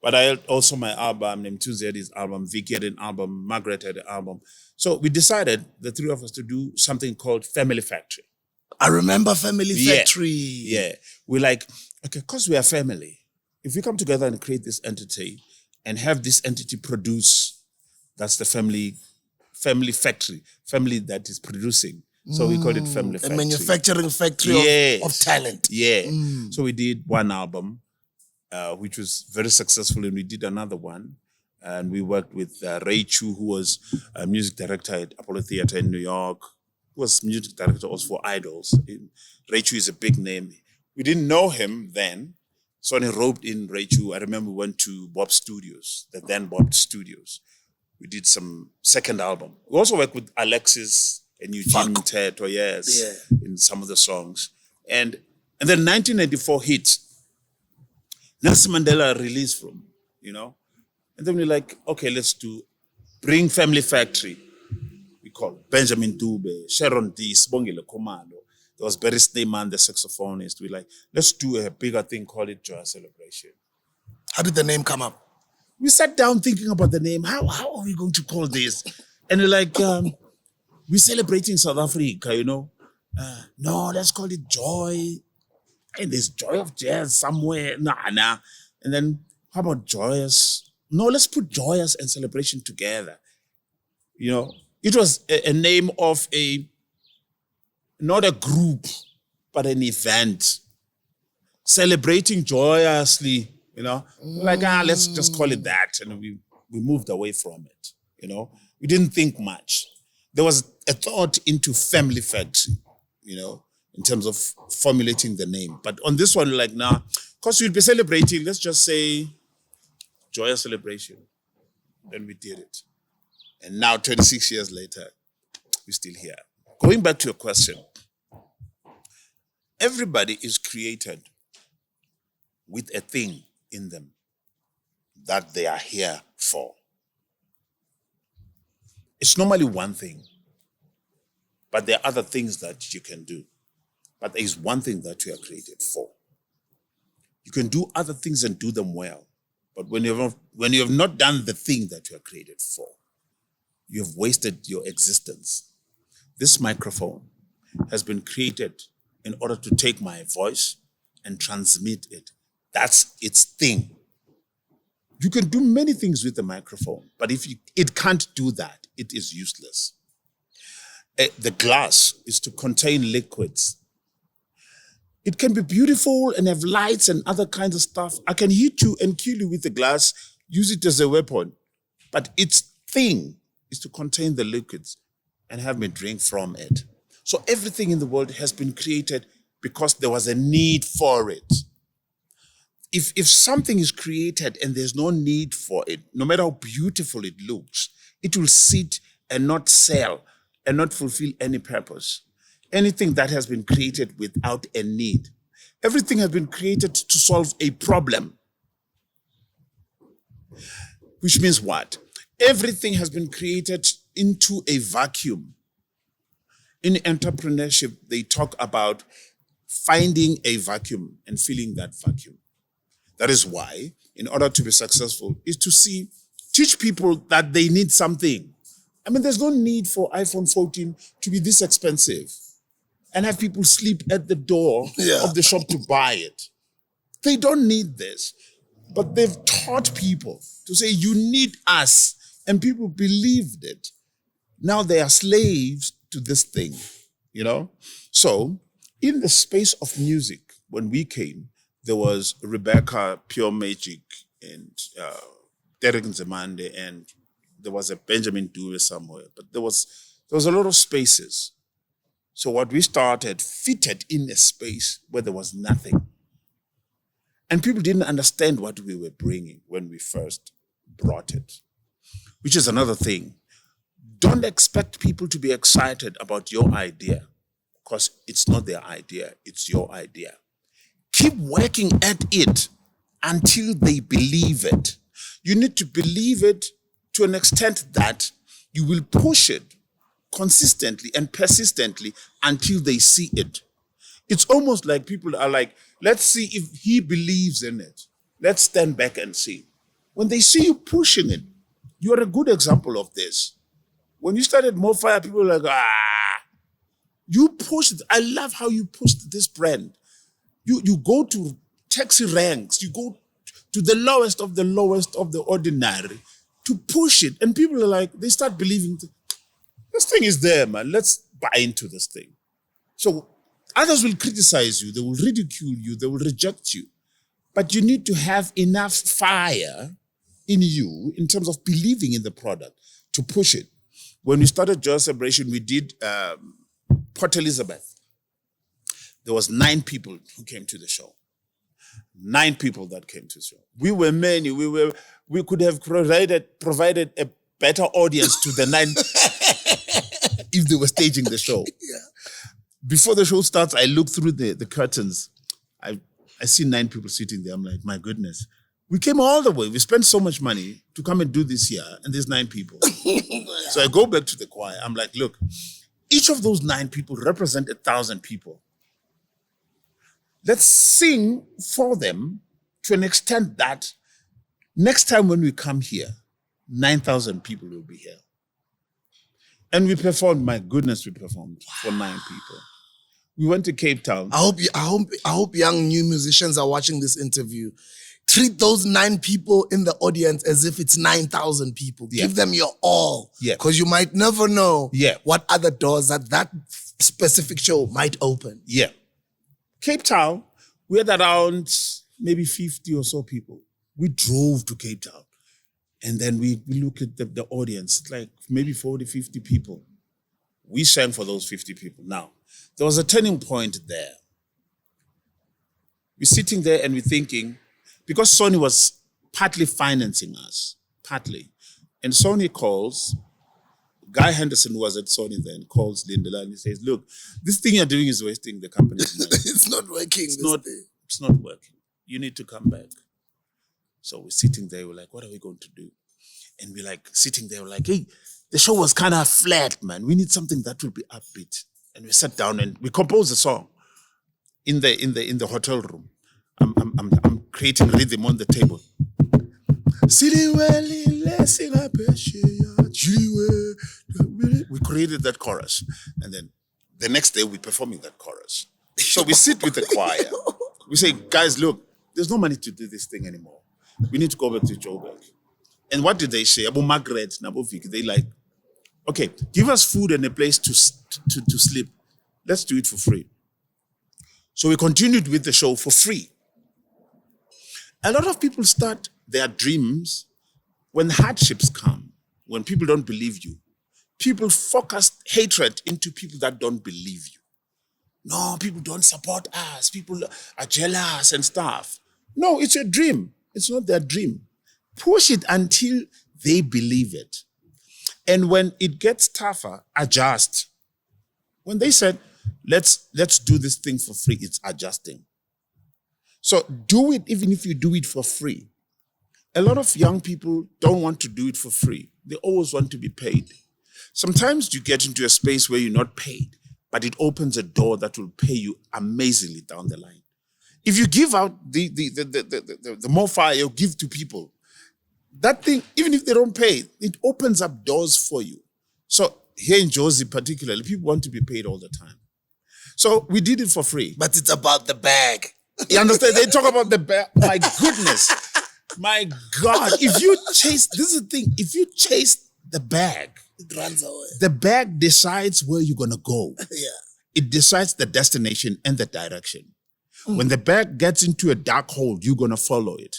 But I had also my album, named Tunzi had his album, Vicky had an album, Margaret had an album. So we decided, the three of us, to do something called Family Factory.
I remember Family
Yeah.
Factory.
Yeah. We're like, okay, because we are family, if we come together and create this entity and have this entity produce, that's the family factory, family that is producing. So we call it Family
A
Factory.
manufacturing factory
Yes.
of talent.
Yeah. So we did one album, which was very successful, and we did another one. And we worked with Ray Chu, who was a music director at Apollo Theater in New York, who was music director also for Idols. Ray Chu is a big name. We didn't know him then. Sonny roped in Ray Chu. I remember we went to Bob Studios, the then Bob Studios. We did some second album. We also worked with Alexis and Eugene Teto, yes, in some of the songs. And then 1994 hit. Nelson Mandela released from, And then we're like, okay, let's bring Family Factory. We call Benjamin Dube, Sharon D, Sibongile Komando. There was Barry Sneyman, the saxophonist. We're like, let's do a bigger thing, call it Joyous Celebration.
How did the name come up?
We sat down thinking about the name. How are we going to call this? And we're like, we're celebrating South Africa, no, let's call it Joy. And there's Joy of Jazz somewhere. Nah. And then how about Joyous? No, let's put Joyous and Celebration together. It was a name of not a group, but an event. Celebrating joyously, Like, let's just call it that. And we moved away from it, We didn't think much. There was a thought into Family Factory, in terms of formulating the name. But on this one, like, nah, because we'll be celebrating, let's just say Joyous Celebration. Then we did it. And now, 26 years later, we're still here. Going back to your question, everybody is created with a thing in them that they are here for. It's normally one thing, but there are other things that you can do. But there is one thing that you are created for. You can do other things and do them well. But when you have not done the thing that you are created for, you have wasted your existence. This microphone has been created in order to take my voice and transmit it. That's its thing. You can do many things with the microphone, but if it can't do that, it is useless. The glass is to contain liquids. It can be beautiful and have lights and other kinds of stuff. I can hit you and kill you with the glass, use it as a weapon. But its thing is to contain the liquids and have me drink from it. So everything in the world has been created because there was a need for it. If something is created and there's no need for it, no matter how beautiful it looks, it will sit and not sell and not fulfill any purpose. Anything that has been created without a need. Everything has been created to solve a problem. Which means what? Everything has been created into a vacuum. In entrepreneurship, they talk about finding a vacuum and filling that vacuum. That is why, in order to be successful, is to teach people that they need something. I mean, there's no need for iPhone 14 to be this expensive and have people sleep at the door of the shop to buy it. They don't need this. But they've taught people to say, you need us. And people believed it. Now they are slaves to this thing, So, in the space of music, when we came, there was Rebecca Pure Magic and Derek Nzimande, and there was a Benjamin Dube somewhere. But there was a lot of spaces. So what we started fitted in a space where there was nothing. And people didn't understand what we were bringing when we first brought it, which is another thing. Don't expect people to be excited about your idea because it's not their idea, it's your idea. Keep working at it until they believe it. You need to believe it to an extent that you will push it consistently and persistently until they see it. It's almost like people are like, let's see if he believes in it. Let's stand back and see. When they see you pushing it, you're a good example of this. When you started MOFAYA, people were like, You pushed. I love how you pushed this brand. You go to taxi ranks. You go to the lowest of the ordinary to push it. And people are like, they start believing this thing is there, man. Let's buy into this thing. So others will criticize you. They will ridicule you. They will reject you. But you need to have enough fire in you in terms of believing in the product to push it. When we started Joyous Celebration, we did Port Elizabeth. There was 9 people who came to the show. 9 people that came to the show. We were many. We could have provided a better audience to the 9 if they were staging the show.
Yeah.
Before the show starts, I look through the curtains. I see 9 people sitting there. I'm like, my goodness. We came all the way. We spent so much money to come and do this here, and there's 9 people. So I go back to the choir. I'm like, look, each of those 9 people represent 1,000 people. Let's sing for them to an extent that next time when we come here, 9,000 people will be here. And we performed, my goodness, we performed for 9 people. We went to Cape Town.
I hope young new musicians are watching this interview. Treat those 9 people in the audience as if it's 9,000 people.
Yeah.
Give them your all.
Yeah.
Because you might never know
Yeah.
what other doors that specific show might open.
Yeah. Cape Town, we had around maybe 50 or so people. We drove to Cape Town. And then we looked at the audience, like maybe 40, 50 people. We sang for those 50 people. Now, there was a turning point there. We're sitting there and we're thinking, because Sony was partly financing us, partly. And Sony calls, Guy Henderson, who was at Sony then, calls Lindela and he says, look, this thing you're doing is wasting the company's money.
It's not working.
It's not working. You need to come back. So we're sitting there, we're like, what are we going to do? And we're like, sitting there, we're like, hey, the show was kind of flat, man. We need something that will be upbeat. And we sat down and we composed a song in the hotel room. I'm creating rhythm on the table. We created that chorus. And then the next day we're performing that chorus. So we sit with the choir. We say, guys, look, there's no money to do this thing anymore. We need to go back to Joburg. And what did they say? Abu Margaret, Nabovik, they like, okay, give us food and a place to sleep. Let's do it for free. So we continued with the show for free. A lot of people start their dreams when hardships come, when people don't believe you. People focus hatred into people that don't believe you. No, people don't support us. People are jealous and stuff. No, it's a dream. It's not their dream. Push it until they believe it. And when it gets tougher, adjust. When they said, let's do this thing for free, it's adjusting. So do it even if you do it for free. A lot of young people don't want to do it for free. They always want to be paid. Sometimes you get into a space where you're not paid, but it opens a door that will pay you amazingly down the line. If you give out the MOFAYA you give to people, that thing, even if they don't pay, it opens up doors for you. So here in Josie particularly, people want to be paid all the time. So we did it for free.
But it's about the bag.
You understand? They talk about the bag. My goodness. My God. If you chase, this is the thing, if you chase the bag,
It runs away.
the bag decides where you're going to go.
Yeah.
It decides the destination and the direction. When the bag gets into a dark hole, you're going to follow it.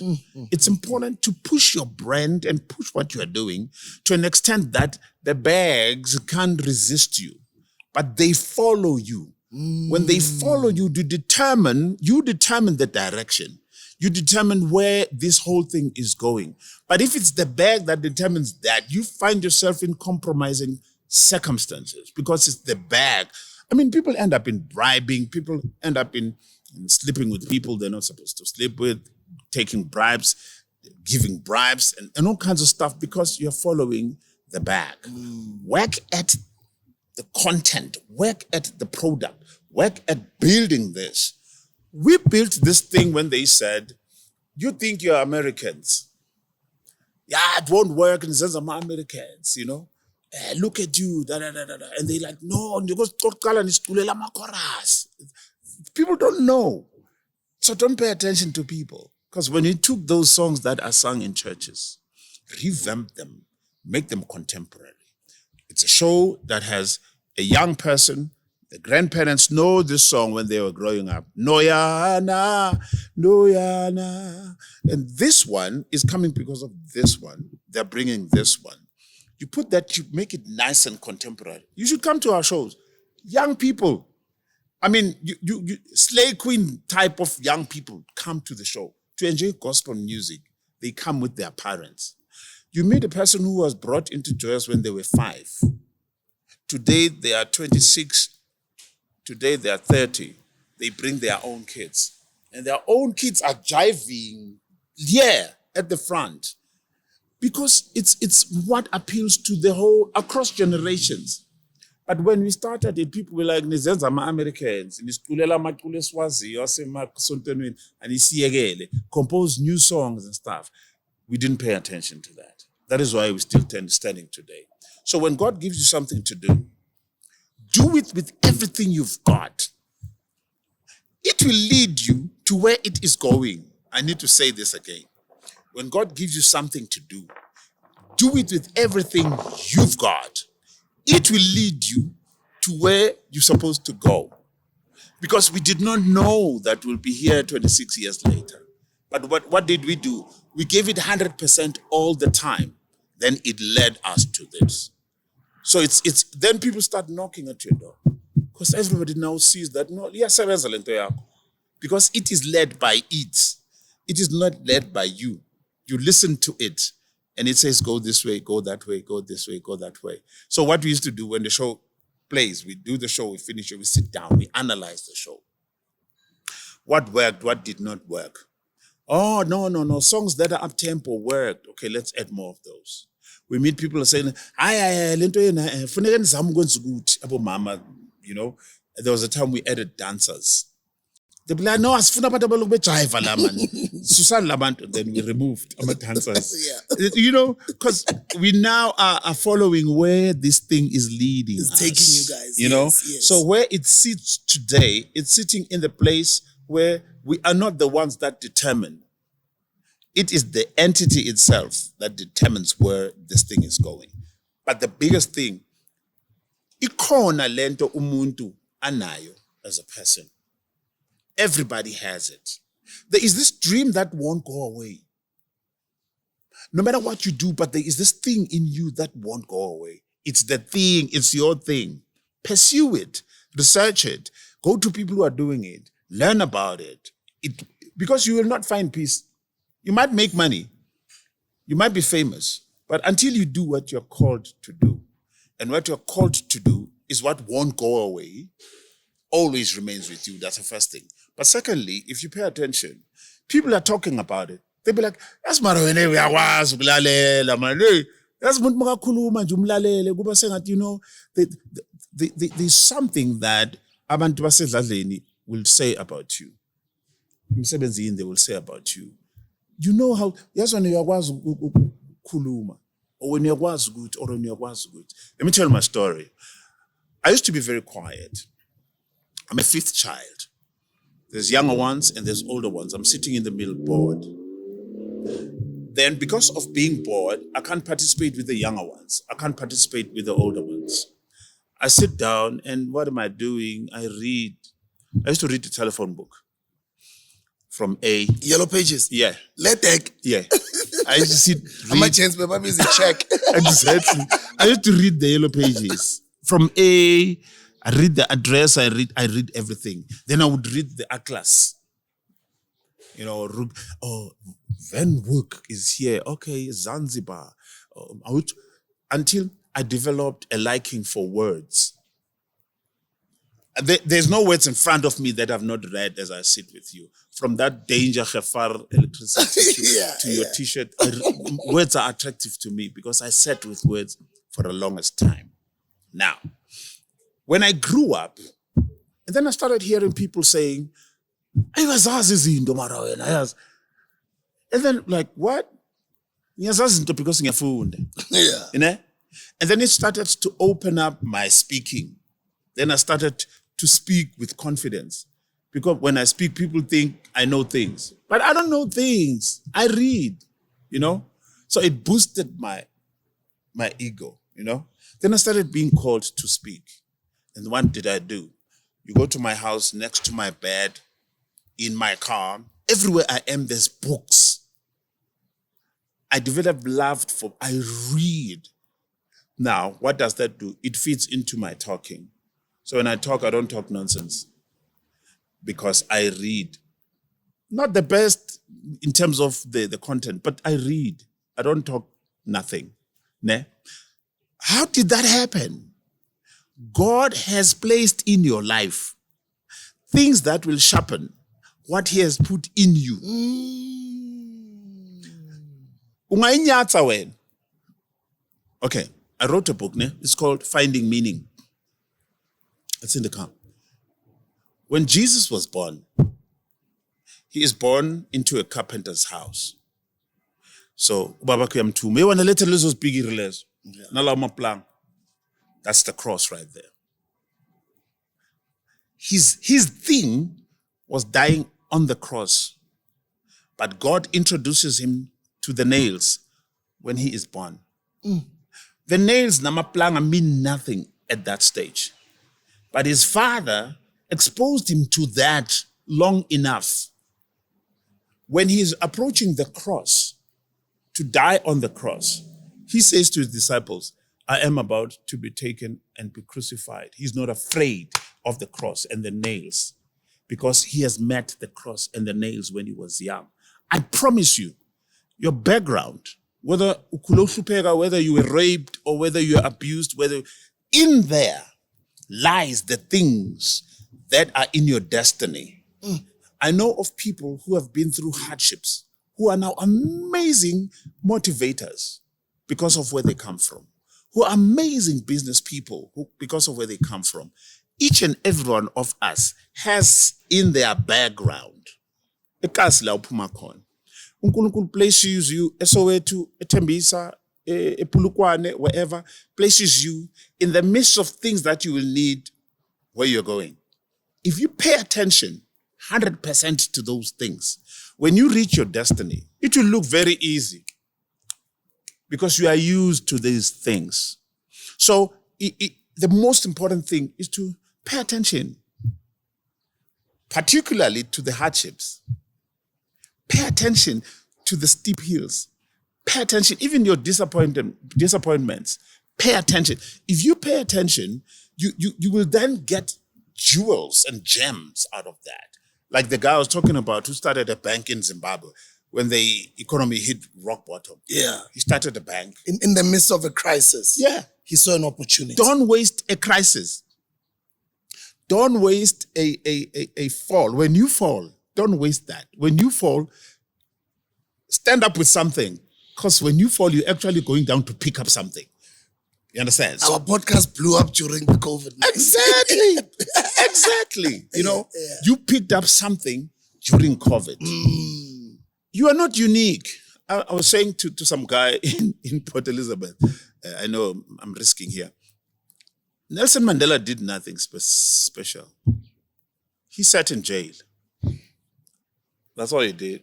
It's important to push your brand and push what you are doing to an extent that the bags can't resist you, but they follow you. When they follow you, you determine the direction. You determine where this whole thing is going. But if it's the bag that determines that, you find yourself in compromising circumstances because it's the bag. I mean, people end up in bribing. People end up in sleeping with people they're not supposed to sleep with, taking bribes, giving bribes, and all kinds of stuff because you're following the bag. Work at the content, work at the product, work at building this. We built this thing when they said, you think you're Americans. Yeah, it won't work in the sense of Americans, you know. Look at you, da, da, da, da, da. And they're like, no, because chorus. People don't know. So don't pay attention to people. Because when you took those songs that are sung in churches, revamp them, make them contemporary. It's a show that has a young person. The grandparents know this song when they were growing up. Noyana, Noyana. And this one is coming because of this one. They're bringing this one. You put that, you make it nice and contemporary. You should come to our shows. Young people. I mean, you Slay Queen type of young people come to the show to enjoy gospel music. They come with their parents. You meet a person who was brought into Joyous when they were 5. Today they are 26. Today they are 30. They bring their own kids. And their own kids are jiving at the front. Because it's what appeals to the whole, across generations. But when we started it, people were like, Nizenza Americans, and compose new songs and stuff. We didn't pay attention to that. That is why we're still standing today. So when God gives you something to do it with everything you've got. It will lead you to where it is going. I need to say this again. When God gives you something to do it with everything you've got. It will lead you to where you're supposed to go. Because we did not know that we'll be here 26 years later. But what did we do? We gave it 100% all the time. Then it led us to this. So it's then people start knocking at your door. Because everybody now sees that, no, because it is led by it. It is not led by you. You listen to it. And it says, go this way, go that way, go this way, go that way. So what we used to do when the show plays, we do the show, we finish it, we sit down, we analyze the show. What worked, what did not work? Oh, no. Songs that are up-tempo worked. Okay, let's add more of those. We meet people saying, mama, you know. There was a time we added dancers. They'd be like, no, asifuna abantu abaloku bejiva la man. Susan labantu, then we removed our dancers.
Yeah.
You know, because we now are following where this thing is leading
It's
us.
taking you guys.
You know?
Yes.
So where it sits today, it's sitting in the place where we are not the ones that determine. It is the entity itself that determines where this thing is going. But the biggest thing, ikhona lento umuntu anayo as a person. Everybody has it. There is this dream that won't go away. No matter what you do, but there is this thing in you that won't go away. It's the thing, it's your thing. Pursue it, research it, go to people who are doing it, learn about it. Because you will not find peace. You might make money, you might be famous, but until you do what you're called to do, and what you're called to do is what won't go away, always remains with you. That's the first thing. But secondly, if you pay attention, people are talking about it. They'll be like, that's marawene uyakwazi ukulalela man. That's umuntu makakhuluma nje umlalele kuba sengathi, you know, there's something that abantu basedladleni will say about you. Emsebenzini they will say about you. You know how yazwana uyakwazi ukukhuluma or when uyakwazi ukuthi or when uyakwazi ukuthi. Let me tell my story. I used to be very quiet. I'm a 5th child. There's younger ones and there's older ones. I'm sitting in the middle bored. Then because of being bored, I can't participate with the younger ones. I can't participate with the older ones. I sit down and what am I doing? I read. I used to read the telephone book. From A.
Yellow pages.
Yeah.
Letek.
Yeah. I used to
How much chance my baby is a check?
Exactly. I used to read the yellow pages. From A, I read the address, I read everything. Then I would read the atlas. You know, Van Wook is here. Okay, Zanzibar. Until I developed a liking for words. There's no words in front of me that I've not read as I sit with you. From that danger, Khafar, electricity to your t-shirt, words are attractive to me because I sat with words for the longest time. Now, when I grew up, and then I started hearing people saying, and then like, what? Because ngiyafunda.
Yeah.
You know? And then it started to open up my speaking. Then I started to speak with confidence. Because when I speak, people think I know things. But I don't know things. I read, you know. So it boosted my ego, you know. Then I started being called to speak. And what did I do? You go to my house, next to my bed, in my car, everywhere I am, there's books. I developed love for, I read. Now, what does that do? It feeds into my talking. So when I talk, I don't talk nonsense because I read. Not the best in terms of the content, but I read. I don't talk nothing. Ne? How did that happen? God has placed in your life things that will sharpen what he has put in you. Ungayinyatsa wena. Okay, I wrote a book, ne? It's called Finding Meaning. It's in the car. When Jesus was born, he is born into a carpenter's house. So, Baba Kuyamtume, when the letter was big, that's the cross right there. His thing was dying on the cross. But God introduces him to the nails when he is born. The nails, namaplanga, mean nothing at that stage. But his father exposed him to that long enough. When he is approaching the cross, to die on the cross, he says to his disciples, I am about to be taken and be crucified. He's not afraid of the cross and the nails because he has met the cross and the nails when he was young. I promise you, your background, whether you were raped or whether you were abused, whether in there lies the things that are in your destiny. I know of people who have been through hardships, who are now amazing motivators because of where they come from, who are amazing business people because of where they come from. Each and every one of us has in their background, Ekasi la uphuma khona. uNkulunkulu places you eSoweto, eThembisa, ePulukwane, wherever, places you in the midst of things that you will need where you're going. If you pay attention 100% to those things, when you reach your destiny, it will look very easy because you are used to these things. So the most important thing is to pay attention, particularly to the hardships. Pay attention to the steep hills. Pay attention, even your disappointments. Pay attention. If you pay attention, you will then get jewels and gems out of that. Like the guy I was talking about who started a bank in Zimbabwe when the economy hit rock bottom.
Yeah.
He started a bank.
In the midst of a crisis.
Yeah.
He saw an opportunity.
Don't waste a crisis. Don't waste a fall. When you fall, don't waste that. When you fall, stand up with something. Because when you fall, you're actually going down to pick up something. You understand?
Our podcast blew up during the COVID-19.
Exactly. Exactly. You know, you picked up something during COVID. You are not unique. I was saying to some guy in Port Elizabeth, I know I'm risking here. Nelson Mandela did nothing special. He sat in jail. That's all he did.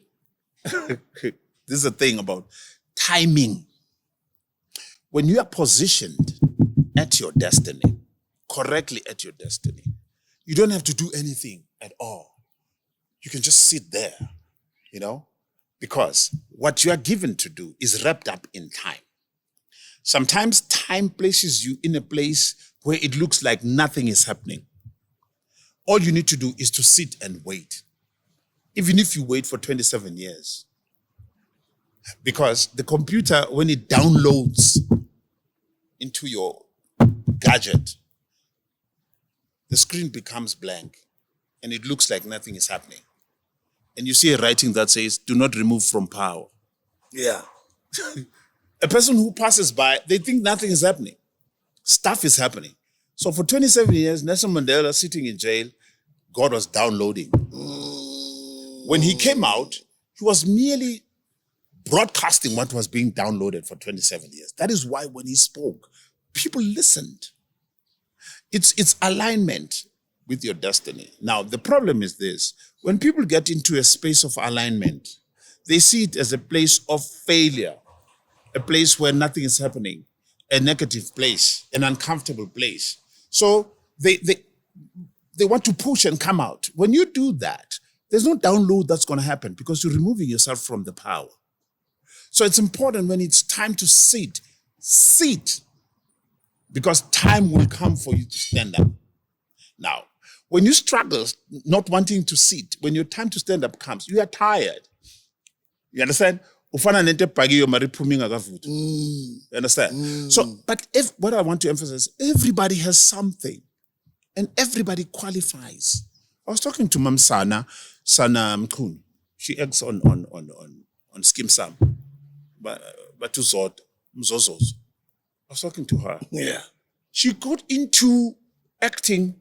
This is the thing about timing. When you are positioned at your destiny, correctly at your destiny, you don't have to do anything at all. You can just sit there, you know, because what you are given to do is wrapped up in time. Sometimes time places you in a place where it looks like nothing is happening. All you need to do is to sit and wait. Even if you wait for 27 years. Because the computer, when it downloads into your gadget, the screen becomes blank and it looks like nothing is happening. And you see a writing that says, do not remove from power.
Yeah.
A person who passes by, they think nothing is happening. Stuff is happening. So for 27 years, Nelson Mandela sitting in jail, God was downloading. When he came out, he was merely broadcasting what was being downloaded for 27 years. That is why when he spoke, people listened. It's alignment with your destiny. Now, the problem is this. When people get into a space of alignment, they see it as a place of failure, a place where nothing is happening, a negative place, an uncomfortable place. So they want to push and come out. When you do that, there's no download that's going to happen because you're removing yourself from the power. So it's important when it's time to sit, because time will come for you to stand up. Now, when you struggle not wanting to sit, when your time to stand up comes, you are tired. You understand? You understand? So, but if what I want to emphasize, everybody has something and everybody qualifies. I was talking to Mam Sana Mkhunu. She acts on Skim Sam. But to Zod, Mzozos. I was talking to her.
Yeah.
She got into acting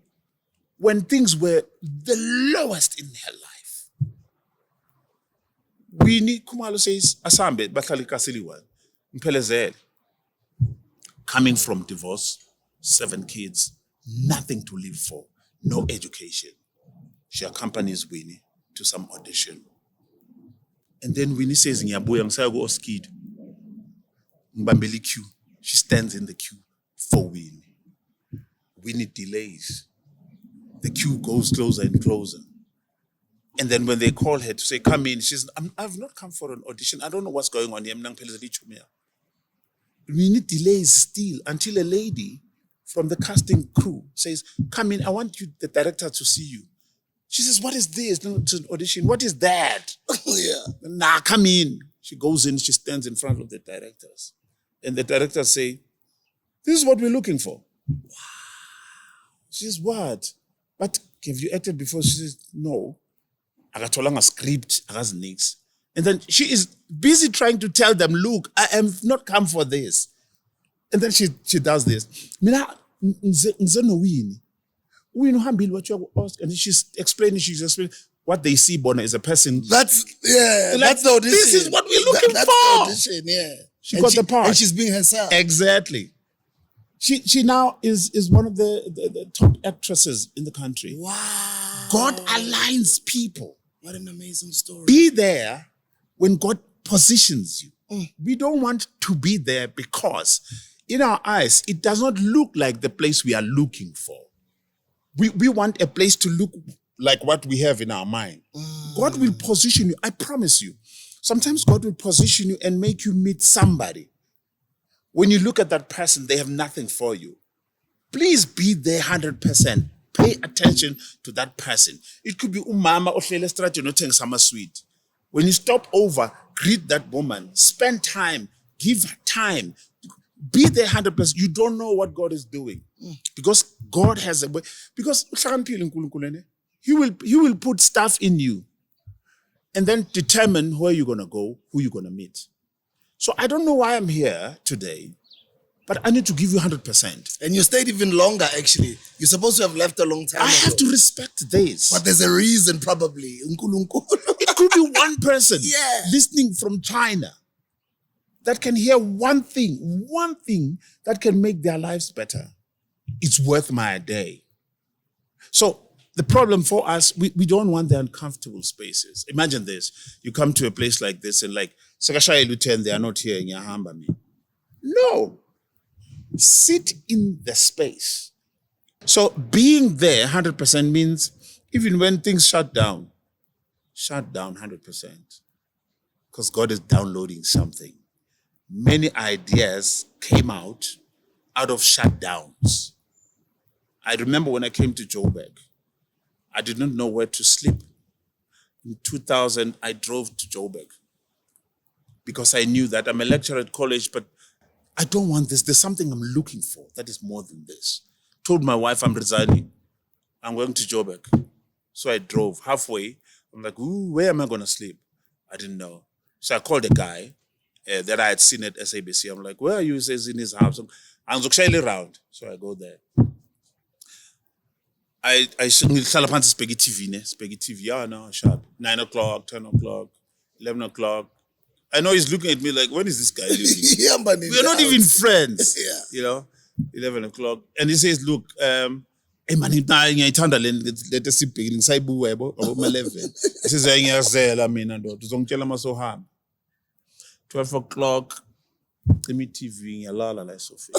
when things were the lowest in her life. Winnie Kumalo says, Asambe, Batlali Kasiliwan, Mpelezele. Coming from divorce, 7 kids, nothing to live for, no education. She accompanies Winnie to some audition. And then Winnie says, Nyabuya, Msago Oskid. Mbambeli queue. She stands in the queue for Winnie. Winnie delays. The queue goes closer and closer. And then when they call her to say, come in, she says, I've not come for an audition. I don't know what's going on here. Winnie delays still until a lady from the casting crew says, come in, I want the director to see you. She says, what is this? No, it's an audition. What is that?
Yeah.
Nah, come in. She goes in, she stands in front of the directors. And the directors say, this is what we're looking for. Wow. She says, what? But have you acted before? She says, no. I got a script, I got nix. And then she is busy trying to tell them, look, I am not come for this. And then she does this. Mina, we know what you ask. And she's explaining what they see, Bona, is a person.
That's the audition.
This is what we're looking
that's
for.
The audition, yeah.
She got the part.
And she's being herself.
Exactly. She now is one of the top actresses in the country.
Wow.
God aligns people.
What an amazing story.
Be there when God positions you. We don't want to be there because in our eyes, it does not look like the place we are looking for. We want a place to look like what we have in our mind. God will position you. I promise you. Sometimes God will position you and make you meet somebody. When you look at that person, they have nothing for you. Please be there 100%. Pay attention to that person. It could be umama ohlele strategy nothing summer sweet. When you stop over, greet that woman. Spend time. Give her time. Be there 100%. You don't know what God is doing. Because God has a way. Because He will put stuff in you and then determine where you're going to go, who you're going to meet. So I don't know why I'm here today, but I need to give you 100%.
And you stayed even longer, actually. You're supposed to have left a long time
I
ago.
have to respect this.
But there's a reason, probably.
It could be one person listening from China that can hear one thing that can make their lives better. It's worth my day. So the problem for us, we don't want the uncomfortable spaces. Imagine this. You come to a place like this and like, Sakashai Luten, they are not here in Yahamba me. No. Sit in the space. So being there 100% means even when things shut down 100%. Because God is downloading something. Many ideas came out of shutdowns. I remember when I came to Joburg, I did not know where to sleep. In 2000, I drove to Joburg because I knew that I'm a lecturer at college, but I don't want this. There's something I'm looking for that is more than this. Told my wife I'm resigning. I'm going to Joburg. So I drove halfway. I'm like, ooh, where am I going to sleep? I didn't know. So I called a guy that I had seen at SABC. I'm like, where are you? He says in his house. I'm around. So I go there. I ngihlala phansi sibheke TV yeah, no, sharp 9 o'clock, 10 o'clock, 11 o'clock. I know he's looking at me like, when is this guy leaving?
We're
not even friends.
Yeah.
You know? 11 o'clock. And he says, look, hey man, ngiyayithanda le sibhekile ngisayibuka yabo ma 11. He says, ngiyazela mina ndoda uzongitshela masohamba. 12 o'clock, cima TV ngiyalala la esofa.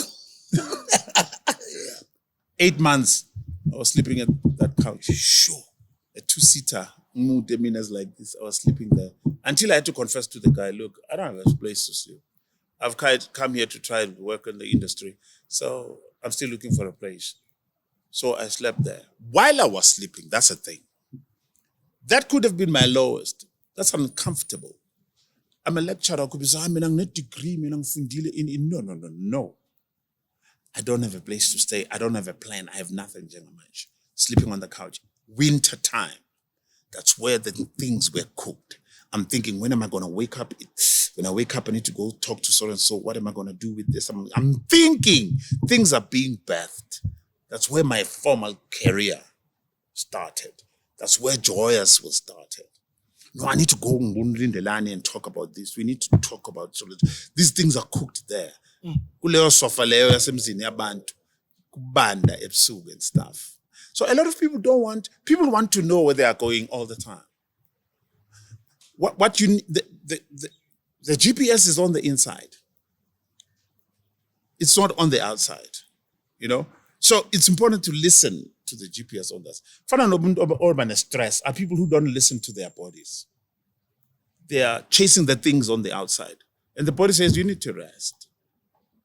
8 months, I was sleeping at that couch. Sure. A 2-seater. Mood demeanors like this. I was sleeping there. Until I had to confess to the guy, look, I don't have a place to sleep. I've come here to try and work in the industry. So I'm still looking for a place. So I slept there. While I was sleeping, that's a thing. That could have been my lowest. That's uncomfortable. I'm a lecturer. I could be saying, I'm a degree, no. I don't have a place to stay. I don't have a plan. I have nothing, gentlemen. Sleeping on the couch. Winter time. That's where the things were cooked. I'm thinking, when am I going to wake up? When I wake up, I need to go talk to so-and-so. What am I going to do with this? I'm thinking things are being birthed. That's where my formal career started. That's where Joyous was started. No, I need to go and talk about this. We need to talk about these things are cooked there. Kuleyo sofa leyo yasemzini yabantu kubanda ebusuku and stuff. So a lot of people want to know where they are going all the time. What you need, the GPS is on the inside. It's not on the outside, you know? So it's important to listen to the GPS on this. Urban stress are people who don't listen to their bodies. They are chasing the things on the outside. And the body says, you need to rest.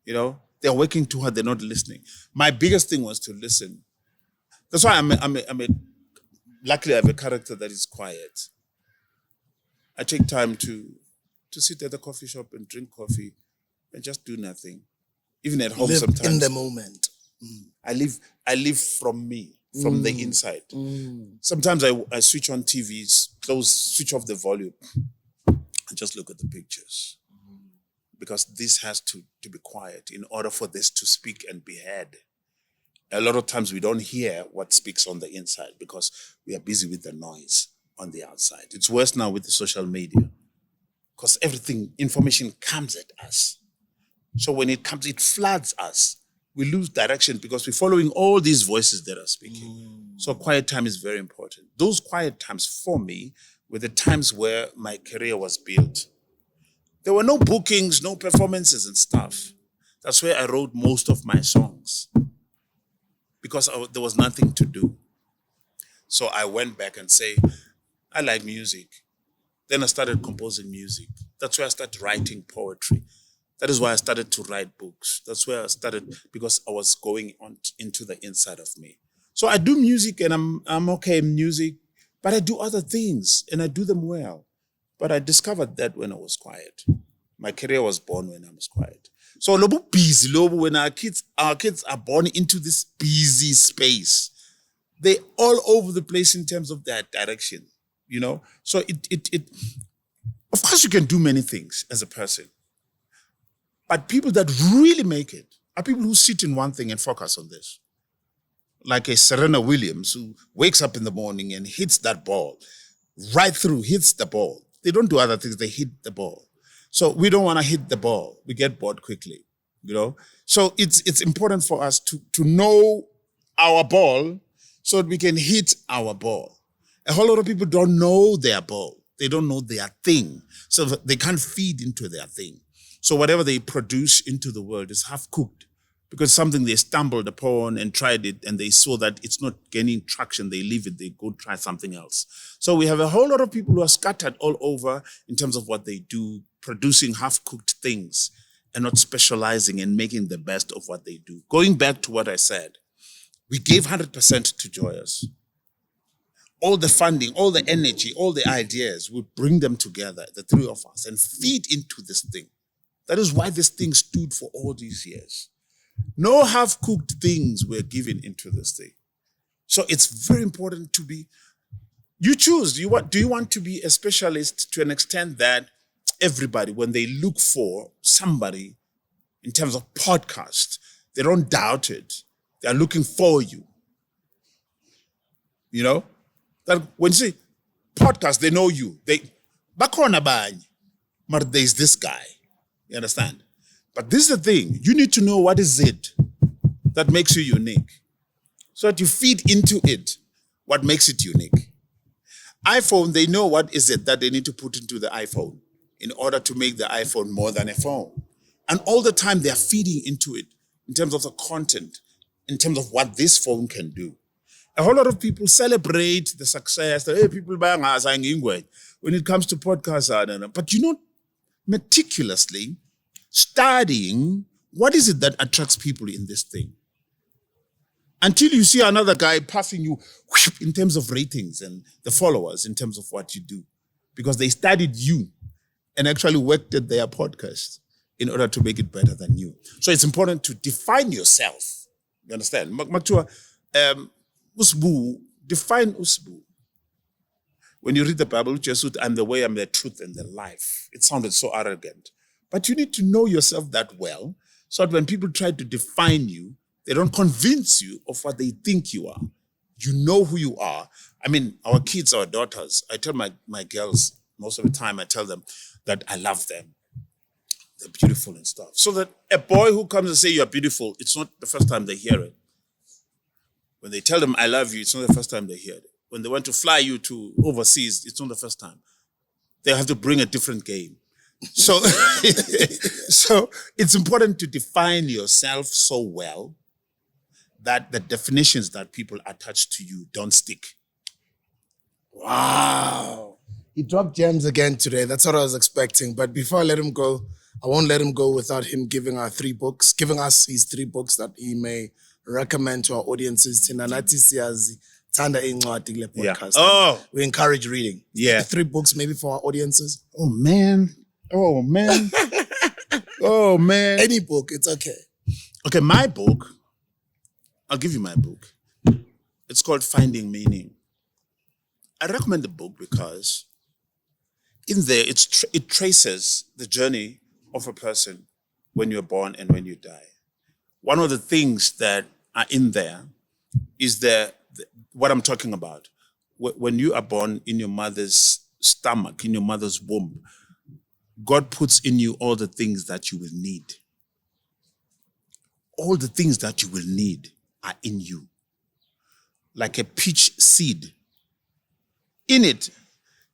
You know, they're working too hard, they're not listening. My biggest thing was to listen. That's why luckily I have a character that is quiet. I take time to sit at the coffee shop and drink coffee and just do nothing. Even at home
Live
sometimes.
in the moment.
I live from me, from the inside. Sometimes I switch on TVs, switch off the volume, and just look at the pictures. Because this has to be quiet in order for this to speak and be heard. A lot of times we don't hear what speaks on the inside because we are busy with the noise on the outside. It's worse now with the social media because information comes at us. So when it comes, it floods us. We lose direction because we're following all these voices that are speaking. So quiet time is very important. Those quiet times for me were the times where my career was built. There were no bookings, no performances and stuff. That's where I wrote most of my songs because there was nothing to do. So I went back and say, I like music. Then I started composing music. That's where I started writing poetry. That is why I started to write books. That's where I started because I was going on into the inside of me. So I do music and I'm okay in music, but I do other things and I do them well. But I discovered that when I was quiet. My career was born when I was quiet. So when our kids are born into this busy space, they're all over the place in terms of their direction, you know? So it of course you can do many things as a person. But people that really make it are people who sit in one thing and focus on this. Like a Serena Williams who wakes up in the morning and hits that ball, right through, hits the ball. They don't do other things, they hit the ball. So we don't want to hit the ball. We get bored quickly, you know? So it's important for us to know our ball so that we can hit our ball. A whole lot of people don't know their ball. They don't know their thing. So they can't feed into their thing. So whatever they produce into the world is half-cooked because something they stumbled upon and tried it and they saw that it's not gaining traction. They leave it, they go try something else. So we have a whole lot of people who are scattered all over in terms of what they do, producing half-cooked things and not specializing and making the best of what they do. Going back to what I said, we gave 100% to Joyous. All the funding, all the energy, all the ideas, we bring them together, the three of us, and feed into this thing. That is why this thing stood for all these years. No half-cooked things were given into this thing. So it's very important to be, you choose, do you want to be a specialist to an extent that everybody, when they look for somebody in terms of podcast, they don't doubt it. They are looking for you. You know? That when you say podcast, they know you. Bakhona banye, but there's this guy. You understand? But this is the thing. You need to know what is it. that makes you unique. So that you feed into it what makes it unique. iPhone, they know what is it that they need to put into the iPhone in order to make the iPhone more than a phone. And all the time they are feeding into it in terms of the content, in terms of what this phone can do. A whole lot of people celebrate the success that, hey, people buying us when it comes to podcasts. But you're not meticulously studying what is it that attracts people in this thing. Until you see another guy passing you in terms of ratings and the followers in terms of what you do. Because they studied you and actually worked at their podcast in order to make it better than you. So it's important to define yourself. You understand? Maktua, usbu, define usbu. When you read the Bible, Jesus, I'm the way, I'm the truth, and the life. It sounded so arrogant. But you need to know yourself that well, so that when people try to define you, they don't convince you of what they think you are. You know who you are. I mean, our kids, our daughters, I tell my girls, most of the time, I tell them that I love them. They're beautiful and stuff. So that a boy who comes and say you're beautiful, it's not the first time they hear it. When they tell them I love you, it's not the first time they hear it. When they want to fly you to overseas, it's not the first time. They have to bring a different game. So, so it's important to define yourself so well that the definitions that people attach to you don't stick.
Wow. He dropped gems again today. That's what I was expecting. But before I let him go, I won't let him go without him giving us his 3 books that he may recommend to our audiences. Tanda incwadi kule podcast.
Yeah. Oh.
We encourage reading.
Yeah.
3 books maybe for our audiences.
Oh man. Oh man. Oh man.
Any book, it's okay.
Okay, my book, I'll give you my book. It's called Finding Meaning. I recommend the book because in there it traces the journey of a person when you're born and when you die. One of the things that are in there is what I'm talking about. When you are born in your mother's stomach, in your mother's womb, God puts in you all the things that you will need. All the things that you will need are in you. Like a peach seed. In it,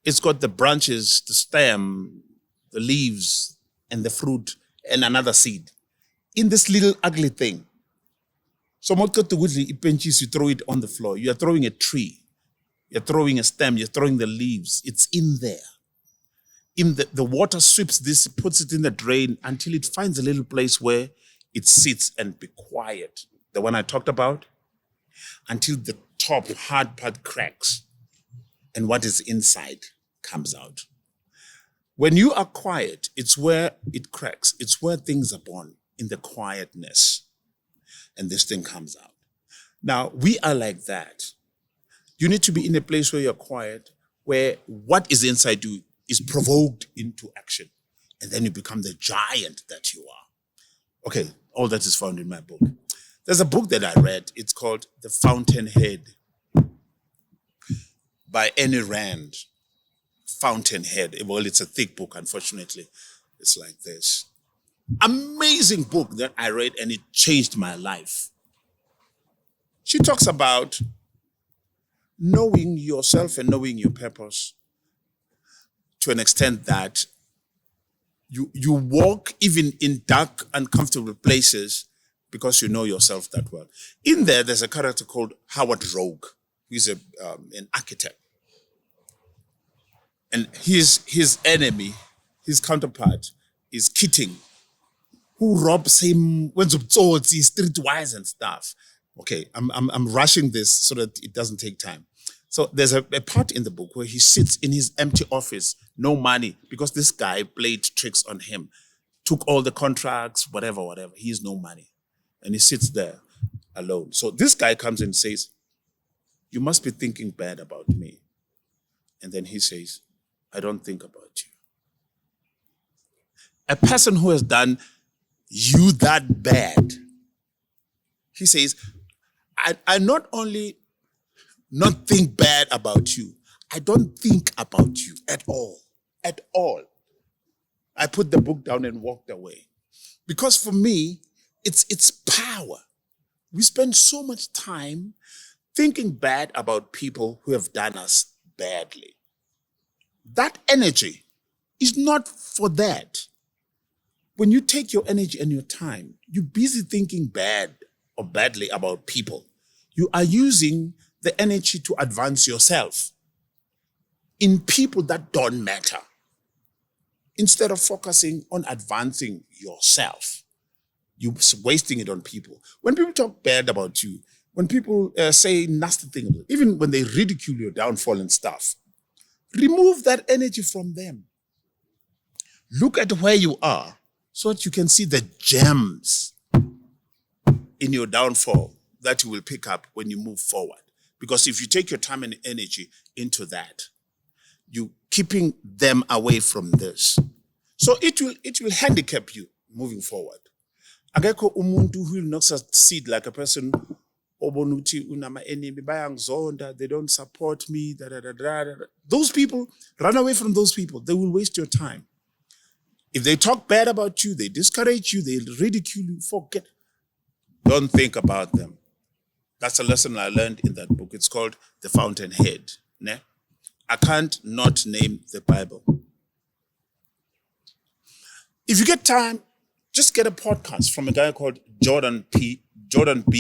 it's got the branches, the stem, the leaves, and the fruit, and another seed. In this little ugly thing. So you throw it on the floor. You are throwing a tree. You're throwing a stem. You're throwing the leaves. It's in there. In the water sweeps this, puts it in the drain until it finds a little place where it sits and be quiet. The one I talked about. Until the top hard part cracks and what is inside comes out. When you are quiet, it's where it cracks. It's where things are born, in the quietness. And this thing comes out. Now, we are like that. You need to be in a place where you're quiet, where what is inside you is provoked into action. And then you become the giant that you are. Okay, all that is found in my book. There's a book that I read. It's called The Fountainhead by Annie Rand. Fountainhead. Well, it's a thick book, unfortunately. It's like this. Amazing book that I read and it changed my life. She talks about knowing yourself and knowing your purpose to an extent that you walk even in dark, uncomfortable places because you know yourself that well. In there's a character called Howard Rogue. He's an architect. And his enemy, his counterpart, is Keating, who robs him, went to streetwise and stuff. Okay, I'm rushing this so that it doesn't take time. So there's a part in the book where he sits in his empty office, no money, because this guy played tricks on him, took all the contracts, whatever. He has no money. And he sits there alone. So this guy comes and says, you must be thinking bad about me. And then he says, I don't think about you. A person who has done you that bad, he says, I not only not think bad about you, I don't think about you at all. At all. I put the book down and walked away. Because for me, it's power. we spend so much time thinking bad about people who have done us badly. That energy is not for that. When you take your energy and your time, you're busy thinking bad or badly about people. You are using the energy to advance yourself in people that don't matter, instead of focusing on advancing yourself. You're wasting it on people. When people talk bad about you, when people say nasty things, even when they ridicule your downfall and stuff, remove that energy from them. Look at where you are so that you can see the gems in your downfall that you will pick up when you move forward. Because if you take your time and energy into that, you're keeping them away from this. So it will handicap you moving forward. Akekho umuntu who will not succeed like a person obonuti unama enemy bayangzonda, they don't support me, da da da da da. Those people, run away from those people. They will waste your time. If they talk bad about you, they discourage you, they ridicule you, forget. Don't think about them. That's a lesson I learned in that book. It's called The Fountainhead. Ne? I can't not name the Bible. If you get time, just get a podcast from a guy called Jordan B.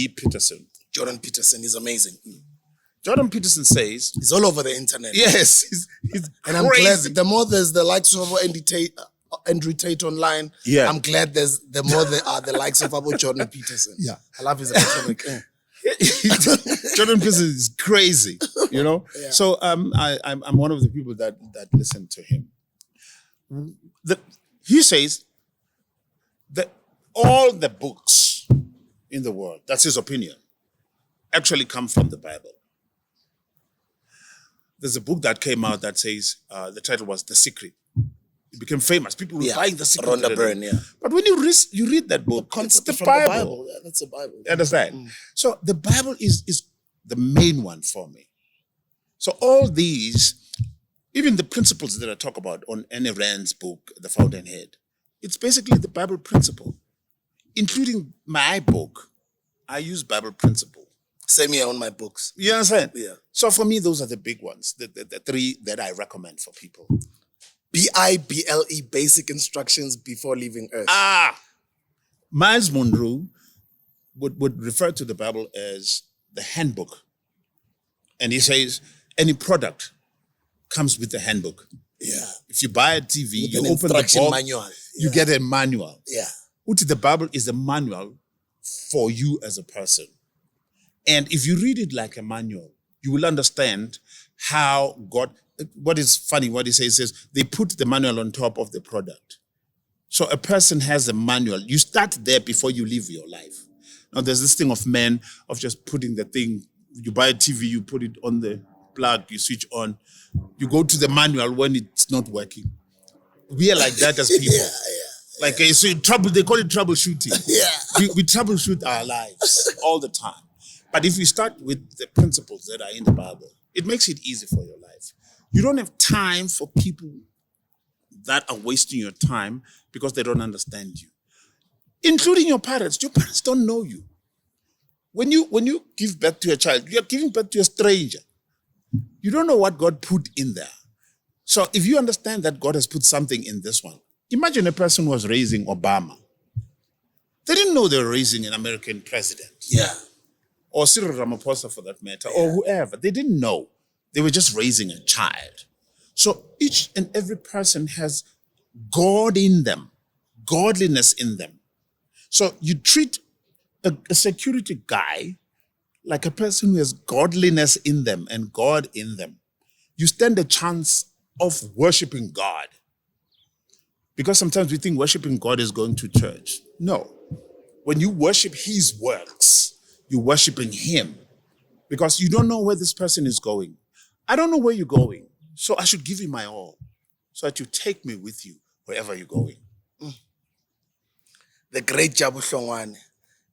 Peterson.
Jordan Peterson is amazing.
Jordan Peterson says,
he's all over the internet.
Yes, he's
and I'm
crazy.
glad the more there's the likes of Andrew Tate online,
Yeah.
I'm glad the more there are the likes of Abu Jordan Peterson.
Yeah.
I love his rhetoric.
Jordan Peterson is crazy, you know.
Yeah.
So I'm one of the people that listen to him. He says that all the books in the world, that's his opinion, actually come from the Bible. There's a book that came out that says the title was The Secret. It became famous. People were buying The Secret.
Rhonda Byrne, yeah.
But when you read that book, it's the
from
Bible.
the Bible. Yeah, that's the Bible.
You understand? So the Bible is the main one for me. So all these, even the principles that I talk about on Anne Rand's book, The Fountainhead, it's basically the Bible principle. Including my book, I use Bible principle.
Same here on my books.
You understand?
Yeah.
So for me, those are the big ones, the three that I recommend for people.
BIBLE, basic instructions before leaving Earth.
Miles Monroe would refer to the Bible as the handbook. And he says, any product comes with a handbook.
Yeah.
If you buy a TV, you
an
open the box,
manual.
you get a manual.
Yeah.
The Bible is a manual for you as a person. And if you read it like a manual, you will understand how God, what is funny, what he says, they put the manual on top of the product. So a person has a manual. You start there before you live your life. Now there's this thing of men, of just putting the thing, you buy a TV, you put it on the plug, you switch on, you go to the manual when it's not working. We are like that as people. Like so they call it troubleshooting.
Yeah.
We troubleshoot our lives all the time. But if you start with the principles that are in the Bible, it makes it easy for your life. You don't have time for people that are wasting your time because they don't understand you. Including your parents. Your parents don't know you. When you give birth to a child, you're giving birth to a stranger. You don't know what God put in there. So if you understand that God has put something in this one, imagine a person who was raising Obama. They didn't know they were raising an American president.
Yeah.
Or Cyril Ramaphosa for that matter, or whoever. They didn't know. They were just raising a child. So each and every person has God in them, godliness in them. So you treat a security guy like a person who has godliness in them and God in them. You stand a chance of worshiping God. Because sometimes we think worshiping God is going to church. No. When you worship his works, you're worshiping him. Because you don't know where this person is going. I don't know where you're going. So I should give you my all. So that you take me with you wherever you're going.
The great Jabu Hlongwane.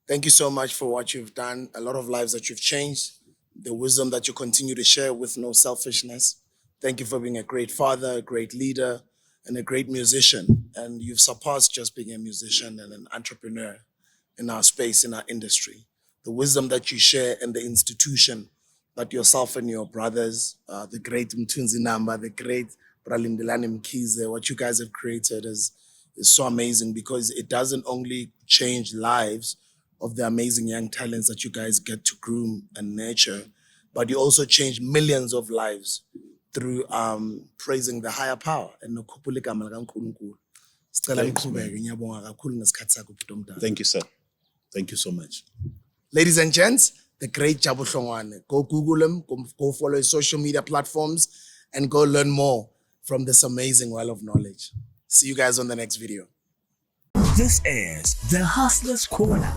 Thank you so much for what you've done. A lot of lives that you've changed. The wisdom that you continue to share with no selfishness. Thank you for being a great father, a great leader, and a great musician. And you've surpassed just being a musician and an entrepreneur in our space, in our industry. the wisdom that you share, and the institution that yourself and your brothers, the great Mtunzi Namba, the great Pralindelani Mkize, what you guys have created is so amazing, because it doesn't only change lives of the amazing young talents that you guys get to groom and nurture, but you also change millions of lives through praising the higher power. And nokhuphula igama likaNkulunkulu. Sicela
Thanks, man.
niqhubeke. Ngiyabonga kakhulu ngesikhathi sakho bhuti omdala.
Thank you, sir. Thank you so much.
Ladies and gents, the great Jabu Hlongwane. Go Google him, go follow his social media platforms, and go learn more from this amazing well of knowledge. See you guys on the next video.
This is the Hustler's Corner.